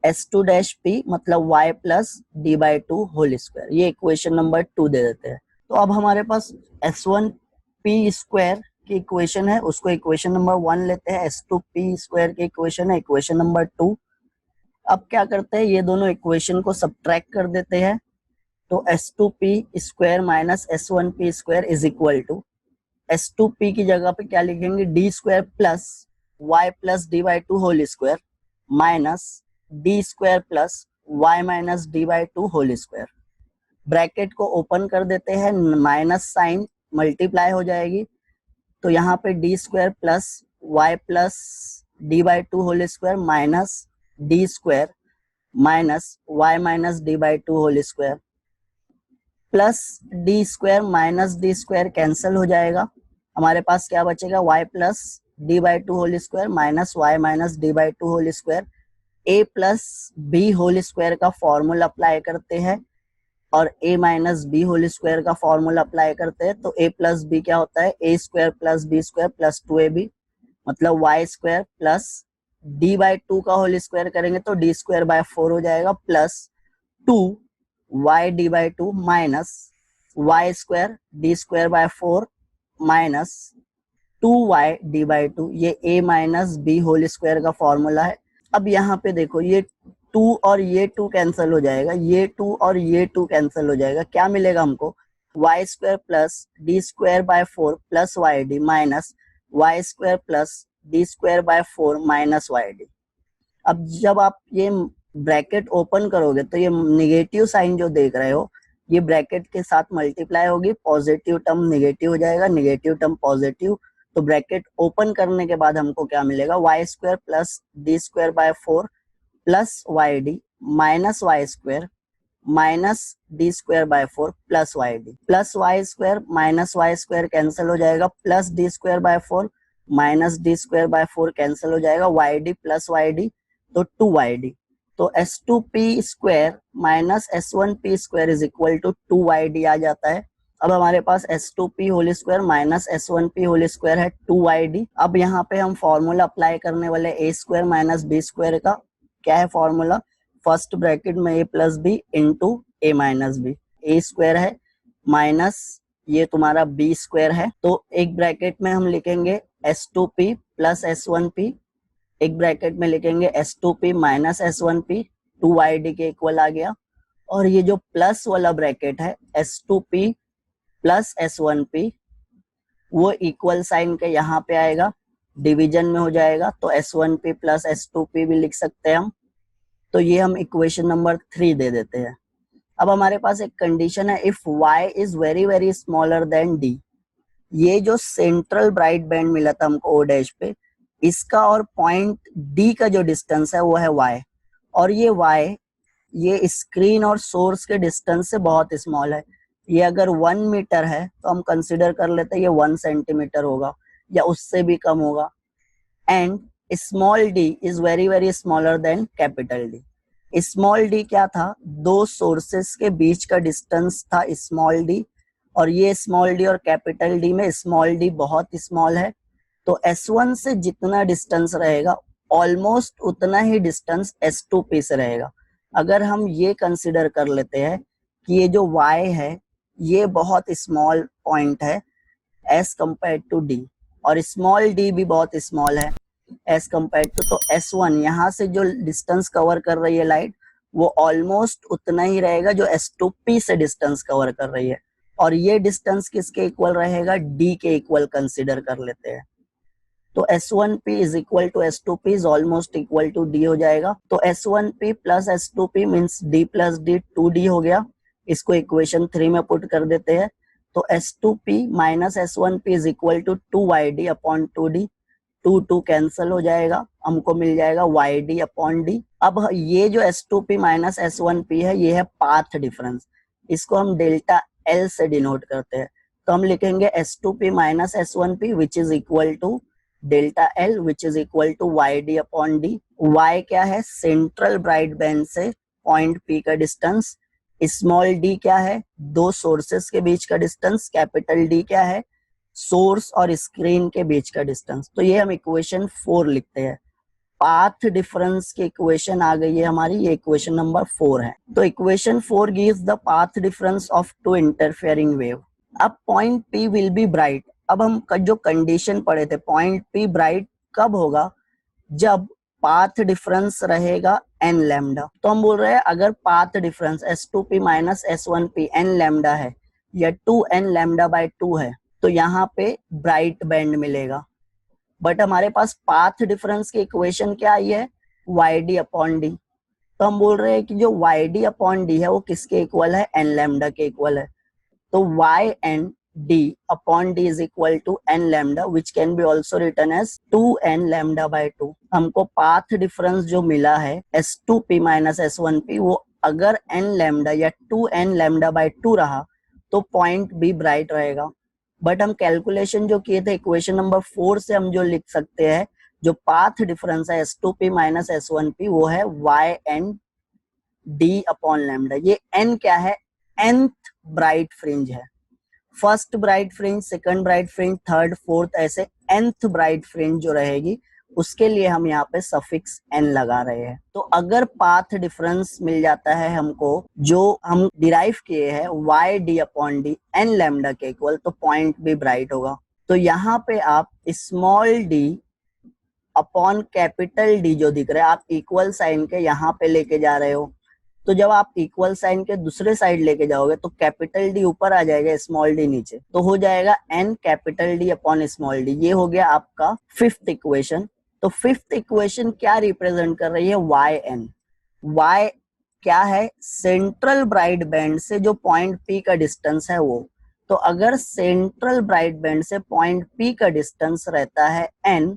S2 dash P मतलब y plus d by two whole square. ये इक्वेशन नंबर 2 दे देते हैं। तो अब हमारे पास S1P स्क्वायर की इक्वेशन है, उसको इक्वेशन नंबर 1 लेते हैं। S2P स्क्वायर की इक्वेशन है इक्वेशन नंबर 2। अब क्या करते हैं, ये दोनों इक्वेशन को सब्ट्रैक्ट कर देते हैं। तो S2P square minus S1P square is equal to S2P की जगह पे क्या लिखेंगे, D square plus y plus d by two whole square minus D square plus y minus d by two whole square. Bracket को open कर देते हैं, minus sign multiply हो जाएगी, तो यहाँ पे D square plus y plus d by two whole square minus D square minus y minus d by two whole square plus d square minus d square cancel हो जाएगा। हमारे पास क्या बचेगा, y plus d by two whole square minus y minus d by two whole square. a plus b whole square का formula apply करते हैं और a minus b whole square का फॉर्मूला अप्लाई करते हैं। तो a प्लस बी क्या होता है, a square plus b square plus 2ab मतलब y square plus d by two का होल स्क्वायर करेंगे तो d स्क्वायर बाय 4 हो जाएगा plus 2y d by two minus y square d square by 4 minus 2y d by two. ये a minus b whole square का formula है। अब यहाँ पे देखो ये 2 और ये 2 कैंसिल हो जाएगा, ये 2 और ये 2 कैंसिल हो जाएगा। क्या मिलेगा हमको, y square plus d square by 4 plus y d minus y square plus d square by 4 minus y d. अब जब आप ये ब्रैकेट ओपन करोगे तो ये निगेटिव साइन जो देख रहे हो ये ब्रैकेट के साथ मल्टीप्लाई होगी, पॉजिटिव टर्म निगेटिव हो जाएगा, निगेटिव टर्म पॉजिटिव। तो ब्रैकेट ओपन करने के बाद हमको क्या मिलेगा, y square plus d square by 4 plus y d minus y square minus d square by 4 plus y d plus y square minus y square cancel हो जाएगा, plus d square by 4 minus d square by 4 cancel हो जाएगा, y d plus y d तो 2y तो S2P square minus S1P square is equal to 2y आ जाता है। अब हमारे पास S2P whole square minus S1P whole square है 2y। अब यहाँ पे हम फॉर्मूला अप्लाई करने वाले a square minus b square का। क्या है फॉर्मूला, फर्स्ट ब्रैकेट में a plus b into A minus b, A square है माइनस ये तुम्हारा बी स्क्वायर है। तो एक ब्रैकेट में हम लिखेंगे S2P प्लस S1P, एक ब्रैकेट में लिखेंगे S2P माइनस S1P, 2y के इक्वल आ गया। और ये जो प्लस वाला ब्रैकेट है S2P प्लस S1P वो इक्वल साइन के यहाँ पे आएगा, डिवीजन में हो जाएगा, तो S1P प्लस S2P भी लिख सकते हैं हम। तो ये हम इक्वेशन नंबर 3 दे देते हैं। अब हमारे पास एक कंडीशन है, if y is very very smaller than d। ये जो सेंट्रल ब्राइट बैंड मिला था हमको o डैश पे, इसका और पॉइंट D का जो डिस्टेंस है वो है y, और ये y ये स्क्रीन और सोर्स के डिस्टेंस से बहुत स्मॉल है। ये अगर 1 मीटर है तो हम कंसिडर कर लेते हैं ये 1 सेंटीमीटर होगा या उससे भी कम होगा। And small d is very very smaller than capital D। Small d क्या था, दो सोर्सेस के बीच का डिस्टेंस था स्मॉल d, और ये स्मॉल d और कैपिटल D में स्मॉल d बहुत स्मॉल है। तो S1 से जितना डिस्टेंस रहेगा ऑलमोस्ट उतना ही डिस्टेंस S2P से रहेगा। अगर हम ये कंसिडर कर लेते हैं कि ये जो y है ये बहुत स्मॉल पॉइंट है एज कंपेयर टू D, और स्मॉल d भी बहुत स्मॉल है एज कंपेयर टू, तो S1 यहाँ से जो डिस्टेंस कवर कर रही है लाइट वो ऑलमोस्ट उतना ही रहेगा जो S2P से डिस्टेंस कवर कर रही है। और ये डिस्टेंस किसके इक्वल रहेगा, डी के इक्वल कंसिडर कर लेते हैं। तो S1P is equal to S2P is almost equal to D हो जाएगा। तो S1P plus S2P means D plus D 2D हो गया। इसको इक्वेशन 3 में पुट कर देते हैं। तो S2P minus S1P is equal to 2YD upon 2D, 2 cancel हो जाएगा, हमको मिल जाएगा YD अपॉन D। अब ये जो S2P माइनस S1P है ये है पाथ डिफरेंस, इसको हम डेल्टा L से डिनोट करते हैं। तो हम लिखेंगे S2P minus S1P which is equal to delta L which is equal to YD upon D। Y क्या है, सेंट्रल ब्राइट बैंड से पॉइंट P का डिस्टेंस। स्मॉल d क्या है, दो सोर्सेस के बीच का डिस्टेंस। कैपिटल D क्या है, सोर्स और स्क्रीन के बीच का डिस्टेंस। तो ये हम इक्वेशन 4 लिखते हैं। पाथ डिफरेंस की इक्वेशन आ गई है हमारी, ये इक्वेशन नंबर 4 है। तो equation 4 gives the path difference of two interfering wave. अब point P will be bright. अब हम जो कंडीशन पढ़े थे, पॉइंट P ब्राइट कब होगा, जब पाथ डिफरेंस रहेगा n लैम्डा। तो हम बोल रहे हैं अगर path difference S2P minus S1P n lambda है या 2n लैम्डा बाय 2 है तो यहाँ पे ब्राइट बैंड मिलेगा। बट हमारे पास पाथ डिफरेंस की इक्वेशन क्या आई है, YD अपॉन D। तो हम बोल रहे हैं कि जो YD अपॉन D है वो किसके इक्वल है, n लैम्डा के इक्वल है। तो YND upon D is equal to n lambda which can be also written as 2n lambda by 2। हमको पाथ डिफरेंस जो मिला है S2P माइनस S1P वो अगर n लैम्डा या 2n लैम्डा बाय 2 रहा तो पॉइंट B ब्राइट रहेगा। बट हम कैलकुलेशन जो किए थे इक्वेशन नंबर 4 से हम जो लिख सकते हैं, जो पाथ डिफरेंस है S2P माइनस S1P वो है YND अपॉन लैम्डा। ये n क्या है, nth ब्राइट फ्रिंज है। First bright fringe, second bright fringe, third, fourth, ऐसे nth ब्राइट फ्रिंज जो रहेगी उसके लिए हम यहाँ पे सफिक्स n लगा रहे हैं। तो अगर पाथ डिफरेंस मिल जाता है हमको जो हम डिराइव किए हैं YD upon D n lambda के इक्वल, तो पॉइंट भी ब्राइट होगा। तो यहाँ पे आप small d upon capital D जो दिख रहा है आप इक्वल साइन के यहाँ पे लेके जा रहे हो। तो जब आप इक्वल साइन के दूसरे साइड लेके जाओगे तो कैपिटल D ऊपर आ जाएगा, स्मॉल d नीचे, तो हो जाएगा n capital D upon small d। ये हो गया आपका फिफ्थ इक्वेशन। तो फिफ्थ इक्वेशन क्या रिप्रेजेंट कर रही है, YN। Y क्या है, सेंट्रल ब्राइट बैंड से जो पॉइंट P का डिस्टेंस है वो। तो अगर सेंट्रल ब्राइट बैंड से पॉइंट P का डिस्टेंस रहता है n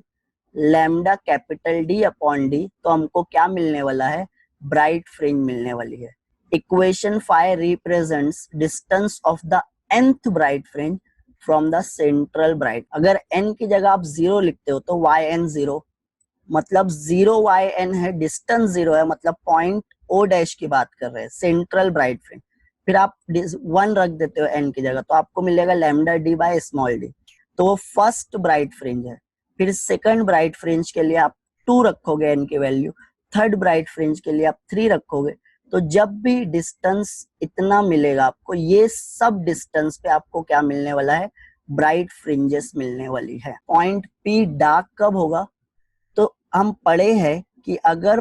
lambda capital D upon D, तो हमको क्या मिलने वाला है, ब्राइट फ्रिंज मिलने वाली है। Equation 5 represents distance of the nth bright fringe from the central bright. अगर n की जगह आप 0 लिखते हो तो yn 0, मतलब 0 yn है, डिस्टेंस 0 है, मतलब पॉइंट O डैश की बात कर रहे हैं, सेंट्रल ब्राइट फ्रिंज। फिर आप 1 रख देते हो n की जगह तो आपको मिलेगा lambda D by small d। तो वो फर्स्ट ब्राइट फ्रिंज है। फिर सेकंड ब्राइट फ्रिंज के लिए आप 2 रखोगे n की वैल्यू, थर्ड ब्राइट फ्रिंज के लिए आप 3 रखोगे। तो जब भी डिस्टेंस इतना मिलेगा आपको, ये सब डिस्टेंस पे आपको क्या मिलने वाला है, ब्राइट फ्रिंजेस मिलने वाली है। पॉइंट P डार्क कब होगा, तो हम पढ़े हैं कि अगर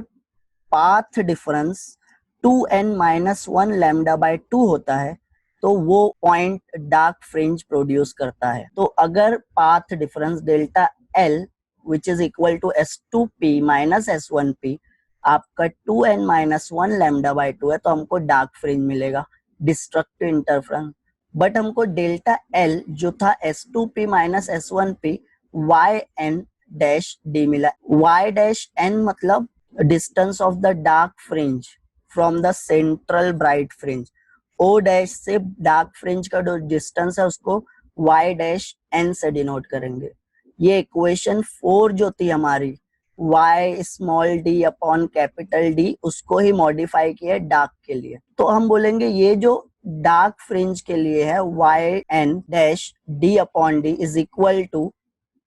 path difference 2n minus 1 lambda by 2 होता है तो वो पॉइंट डार्क फ्रिंज प्रोड्यूस करता है। तो अगर path difference delta L which is equal to S2P minus S1P आपका 2n माइनस 1 लैम्डा बाय 2 है तो हमको डार्क फ्रिंज मिलेगा, डिस्ट्रक्टिव इंटरफेरेंस। बट हमको डेल्टा L जो था S2P minus S1P YN dash D मिला। Y डैश N मतलब distance of the dark fringe from the central bright fringe. O dash से डार्क फ्रिंज का जो डिस्टेंस है उसको Y डैश N से डिनोट करेंगे। ये इक्वेशन 4 जो थी हमारी Y small d upon capital D, उसको ही मॉडिफाई किया डार्क के लिए। तो हम बोलेंगे ये जो डार्क फ्रिंज के लिए है YN dash D upon D is equal to,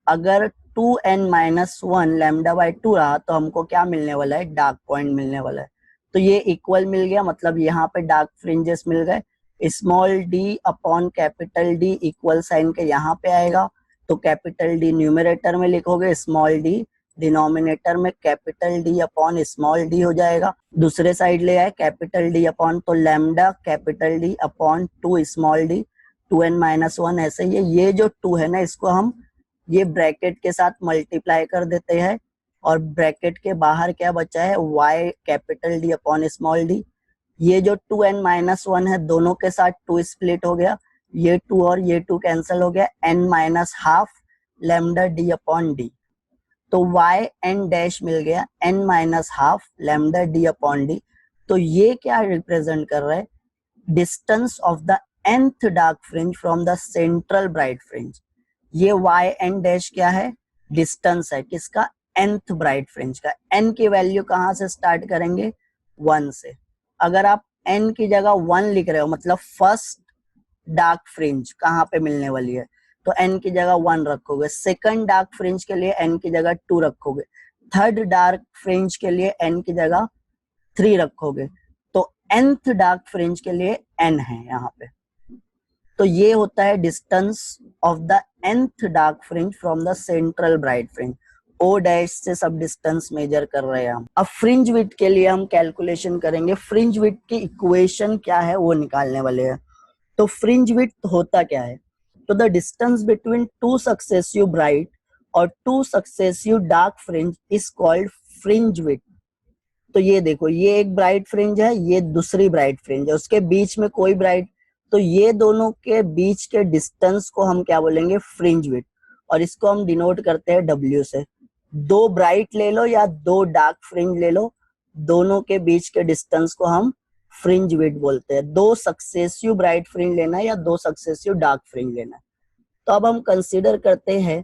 अगर 2n माइनस 1 लैम्डा बाय 2 रहा तो हमको क्या मिलने वाला है, डार्क पॉइंट मिलने वाला है। तो ये इक्वल मिल गया, मतलब यहाँ पे डार्क फ्रिंजेस मिल गए। Small d upon capital D equal sign के यहाँ पे आएगा, तो कैपिटल D न्यूमरेटर में लिखोगे, स्मॉल d डिनोमिनेटर में capital D upon small d हो जाएगा। दूसरे साइड ले आए कैपिटल D अपॉन, तो lambda capital D upon 2 small d, 2n-1 ऐसे ही है। ये जो 2 है ना, इसको हम ये ब्रैकेट के साथ मल्टीप्लाई कर देते हैं और ब्रैकेट के बाहर क्या बचा है, y capital D upon small d। ये जो 2n-1 है, दोनों के साथ 2 स्प्लिट हो गया, ये 2 और ये 2 कैंसिल हो गया, n-12 lambda d upon d। तो y n डैश मिल गया n-12 lambda d upon d। तो ये क्या रिप्रेजेंट कर रहा है, distance of the nth dark fringe from the central bright fringe. ये y n डैश क्या है, डिस्टेंस है किसका, nth ब्राइट फ्रिंज का। n की वैल्यू कहां से स्टार्ट करेंगे, 1 से। अगर आप n की जगह 1 लिख रहे हो, मतलब फर्स्ट डार्क फ्रिंज कहाँ पे मिलने वाली है, तो n की जगह 1 रखोगे। सेकंड डार्क फ्रिंज के लिए n की जगह 2 रखोगे। थर्ड डार्क फ्रिंज के लिए n की जगह 3 रखोगे। तो nth डार्क फ्रिंज के लिए n है यहाँ पे। तो ये होता है distance of the nth dark fringe from the central bright fringe. O dash से सब डिस्टेंस मेजर कर रहे हैं हम। अब फ्रिंज विड्थ के लिए हम कैलकुलेशन करेंगे। फ्रिंज विड्थ की इक्वेशन क्या है वो निकालने वाले हैं। तो फ्रिंज विड्थ होता क्या है, तो the distance between two successive bright और two successive dark fringe is called fringe width. तो ये देखो, ये एक ब्राइट फ्रिंज है, ये दूसरी ब्राइट फ्रिंज है, उसके बीच में कोई ब्राइट, तो ये दोनों के बीच के डिस्टेंस को हम क्या बोलेंगे, फ्रिंज विड्थ। और इसको हम डिनोट करते हैं W से। दो ब्राइट ले लो या दो डार्क फ्रिंज ले लो, दोनों के बीच के डिस्टेंस को हम फ्रिंज विड्थ बोलते हैं। दो सक्सेसिव ब्राइट फ्रिंज लेना है या दो सक्सेसिव डार्क फ्रिंज लेना है। तो अब हम कंसीडर करते हैं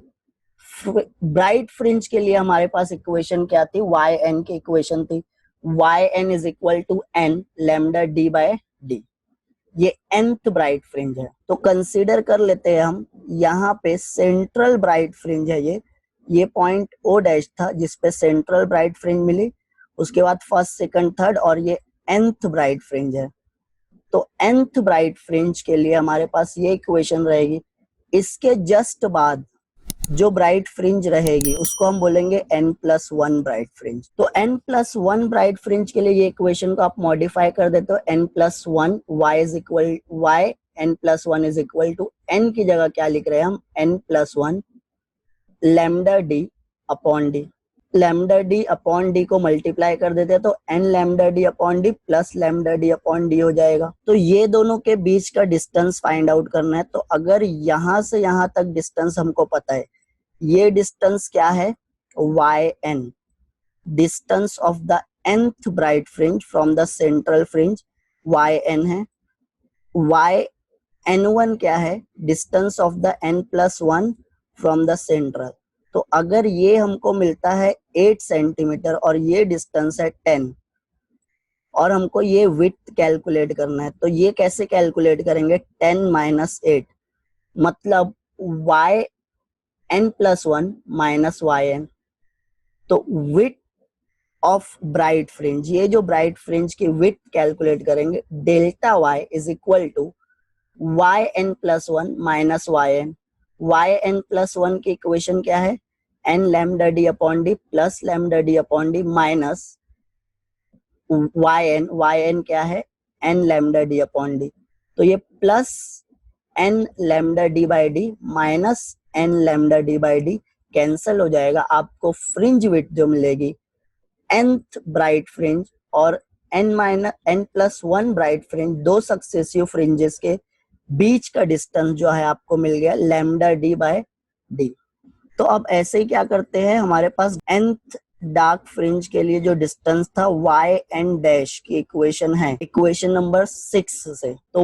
ब्राइट फ्रिंज के लिए हमारे पास इक्वेशन क्या थी, वाई एन की इक्वेशन थी, y n is equal to n lambda d by d. ये nth ब्राइट फ्रिंज है। तो कंसीडर कर लेते हैं हम, यहाँ पे सेंट्रल ब्राइट फ्रिंज है ये पॉइंट ओ डैश था जिसपे सेंट्रल ब्राइट फ्रिंज मिली, उसके बाद फर्स्ट सेकंड थर्ड, और ये nth ब्राइट फ्रिंज है। तो nth ब्राइट फ्रिंज के लिए हमारे पास ये इक्वेशन रहेगी। इसके जस्ट बाद जो ब्राइट फ्रिंज रहेगी उसको हम बोलेंगे n+1 ब्राइट फ्रिंज। तो n+1 ब्राइट फ्रिंज के लिए ये इक्वेशन को आप मॉडिफाई कर देते हो, n+1 y n+1 is equal to n की जगह क्या लिख रहे हैं हम, n+1 lambda D upon d. Lambda D upon d को मल्टीप्लाई कर देते हैं तो n lambda D upon D plus lambda D upon d हो जाएगा। तो ये दोनों के बीच का डिस्टेंस फाइंड आउट करना है। तो अगर यहां से यहां तक डिस्टेंस हमको पता है, ये डिस्टेंस क्या है, yn, distance of the nth bright fringe from the central fringe yn है। yn1 क्या है, distance of the n+1 from the central. तो अगर ये हमको मिलता है 8 सेंटीमीटर और ये डिस्टेंस है 10 और हमको ये विड्थ कैलकुलेट करना है, तो ये कैसे कैलकुलेट करेंगे, 10 - 8 मतलब yn+1 माइनस yn। तो विड्थ ऑफ ब्राइट फ्रिंज, ये जो ब्राइट फ्रिंज की विड्थ कैलकुलेट करेंगे, delta y is equal to yn+1 minus yn+1 की इक्वेशन क्या है, n lambda D upon D plus lambda D upon D minus yn क्या है, n lambda D upon D. तो ये plus n lambda D by D minus n lambda D by D cancel हो जाएगा। आपको fringe width जो मिलेगी nth bright fringe और n+1 ब्राइट फ्रिंज, दो सक्सेसिव फ्रिंजेस के बीच का डिस्टेंस जो है आपको मिल गया लैम्डा डी बाय डी। तो अब ऐसे ही क्या करते हैं, हमारे पास nth डार्क फ्रिंज के लिए जो डिस्टेंस था yn डैश की इक्वेशन है, इक्वेशन नंबर 6 से। तो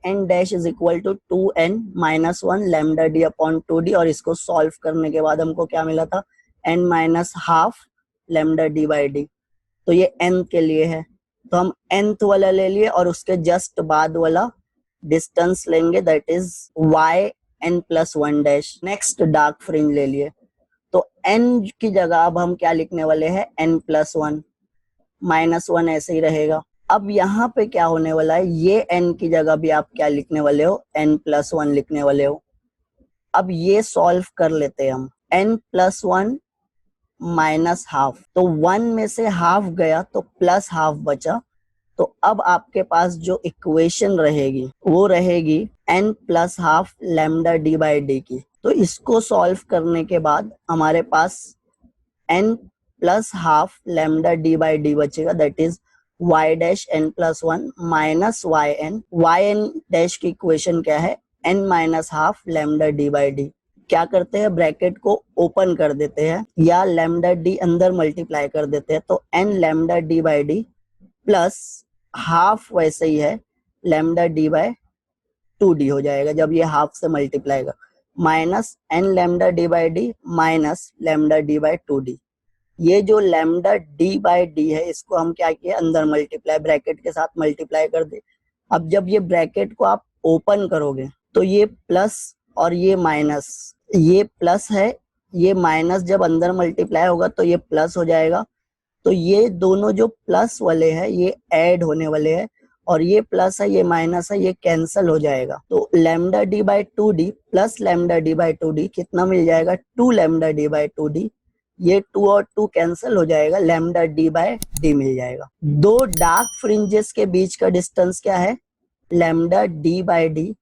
yn dash is equal to 2n-1 lambda D upon 2d, और इसको सॉल्व करने के बाद हमको क्या मिला था, n-12 lambda D by D. तो ये n के लिए है, तो हम nth वाला ले लिए और उसके जस्ट बाद वाला डिस्टेंस लेंगे, that is yn+1 dash. Next dark fringe ले लिए, तो n की जगह अब हम क्या लिखने वाले हैं, n+1 -1 ऐसे ही रहेगा। अब यहाँ पे क्या होने वाला है, ये n की जगह भी आप क्या लिखने वाले हो, n+1 लिखने वाले हो। अब ये सॉल्व कर लेते हैं हम, n+1 माइनस हाफ, तो 1 में से हाफ गया तो प्लस हाफ बचा। तो अब आपके पास जो इक्वेशन रहेगी वो रहेगी n plus half lambda D by d की। तो इसको सॉल्व करने के बाद हमारे पास n plus half lambda D by d बचेगा, that is y dash n plus one minus y n dash की इक्वेशन क्या है, n minus half lambda D by d. क्या करते हैं, ब्रैकेट को ओपन कर देते हैं या लैम्डा डी अंदर मल्टीप्लाई कर देते हैं, तो n lambda D by D plus half वैसे ही है लैम्डा डी बाई 2d हो जाएगा जब ये हाफ से मल्टीप्लाई का, minus n lambda D by D minus lambda D by 2d। ये जो लैम्डा डी बाई डी है इसको हम क्या किए, अंदर मल्टीप्लाई ब्रैकेट के साथ मल्टीप्लाई कर दे। अब जब ये ब्रैकेट को आप ओपन करोगे तो ये प्लस और ये माइनस, ये प्लस है ये माइनस जब अंदर मल्टीप्लाई होगा तो ये प्लस हो जाएगा। तो ये दोनों जो प्लस वाले हैं ये ऐड होने वाले हैं और ये प्लस है ये माइनस है ये कैंसल हो जाएगा। तो lambda D by 2d plus lambda D by 2d कितना मिल जाएगा, 2 लैम्डा डी बाई 2d। ये 2 और 2 कैंसिल हो जाएगा, लैम्डा डी बाई डी मिल जाएगा। दो डार्क फ्रिंजेस के बीच का डिस्टेंस क्या है, लैम्डा डी बाई डी।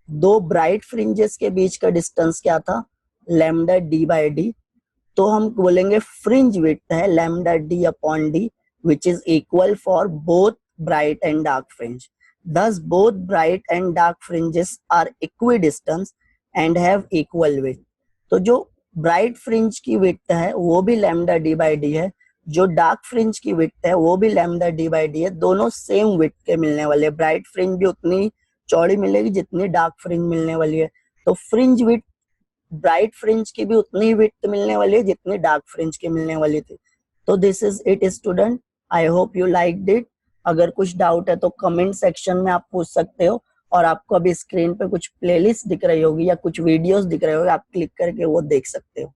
दो ब्राइट फ्रिंजेस के बीच का डिस्टेंस क्या था, लैम्डा डी बाई डी। तो हम बोलेंगे फ्रिंज विड्थ है lambda D upon D which is equal for both bright and dark fringe. Thus both bright and dark fringes are equidistant and have equal width। तो जो bright fringe की width है वो भी लैम्डा डी बाई डी है, जो dark fringe की width है वो भी लैम्डा डी बाई डी है, दोनों सेम विड्थ के मिलने वाले। ब्राइट फ्रिंज भी उतनी चौड़ी मिलेगी जितनी डार्क फ्रिंज मिलने वाली है। तो फ्रिंज विड्थ ब्राइट फ्रिंज की भी उतनी विड्थ मिलने वाली है जितनी डार्क फ्रिंज की मिलने वाली थी। तो this is it student, I hope you liked it. अगर कुछ डाउट है तो कमेंट सेक्शन में आप पूछ सकते हो और आपको अभी स्क्रीन पे कुछ प्लेलिस्ट दिख रही होगी या कुछ वीडियोस दिख रहे होंगे, आप क्लिक करके वो देख सकते हो।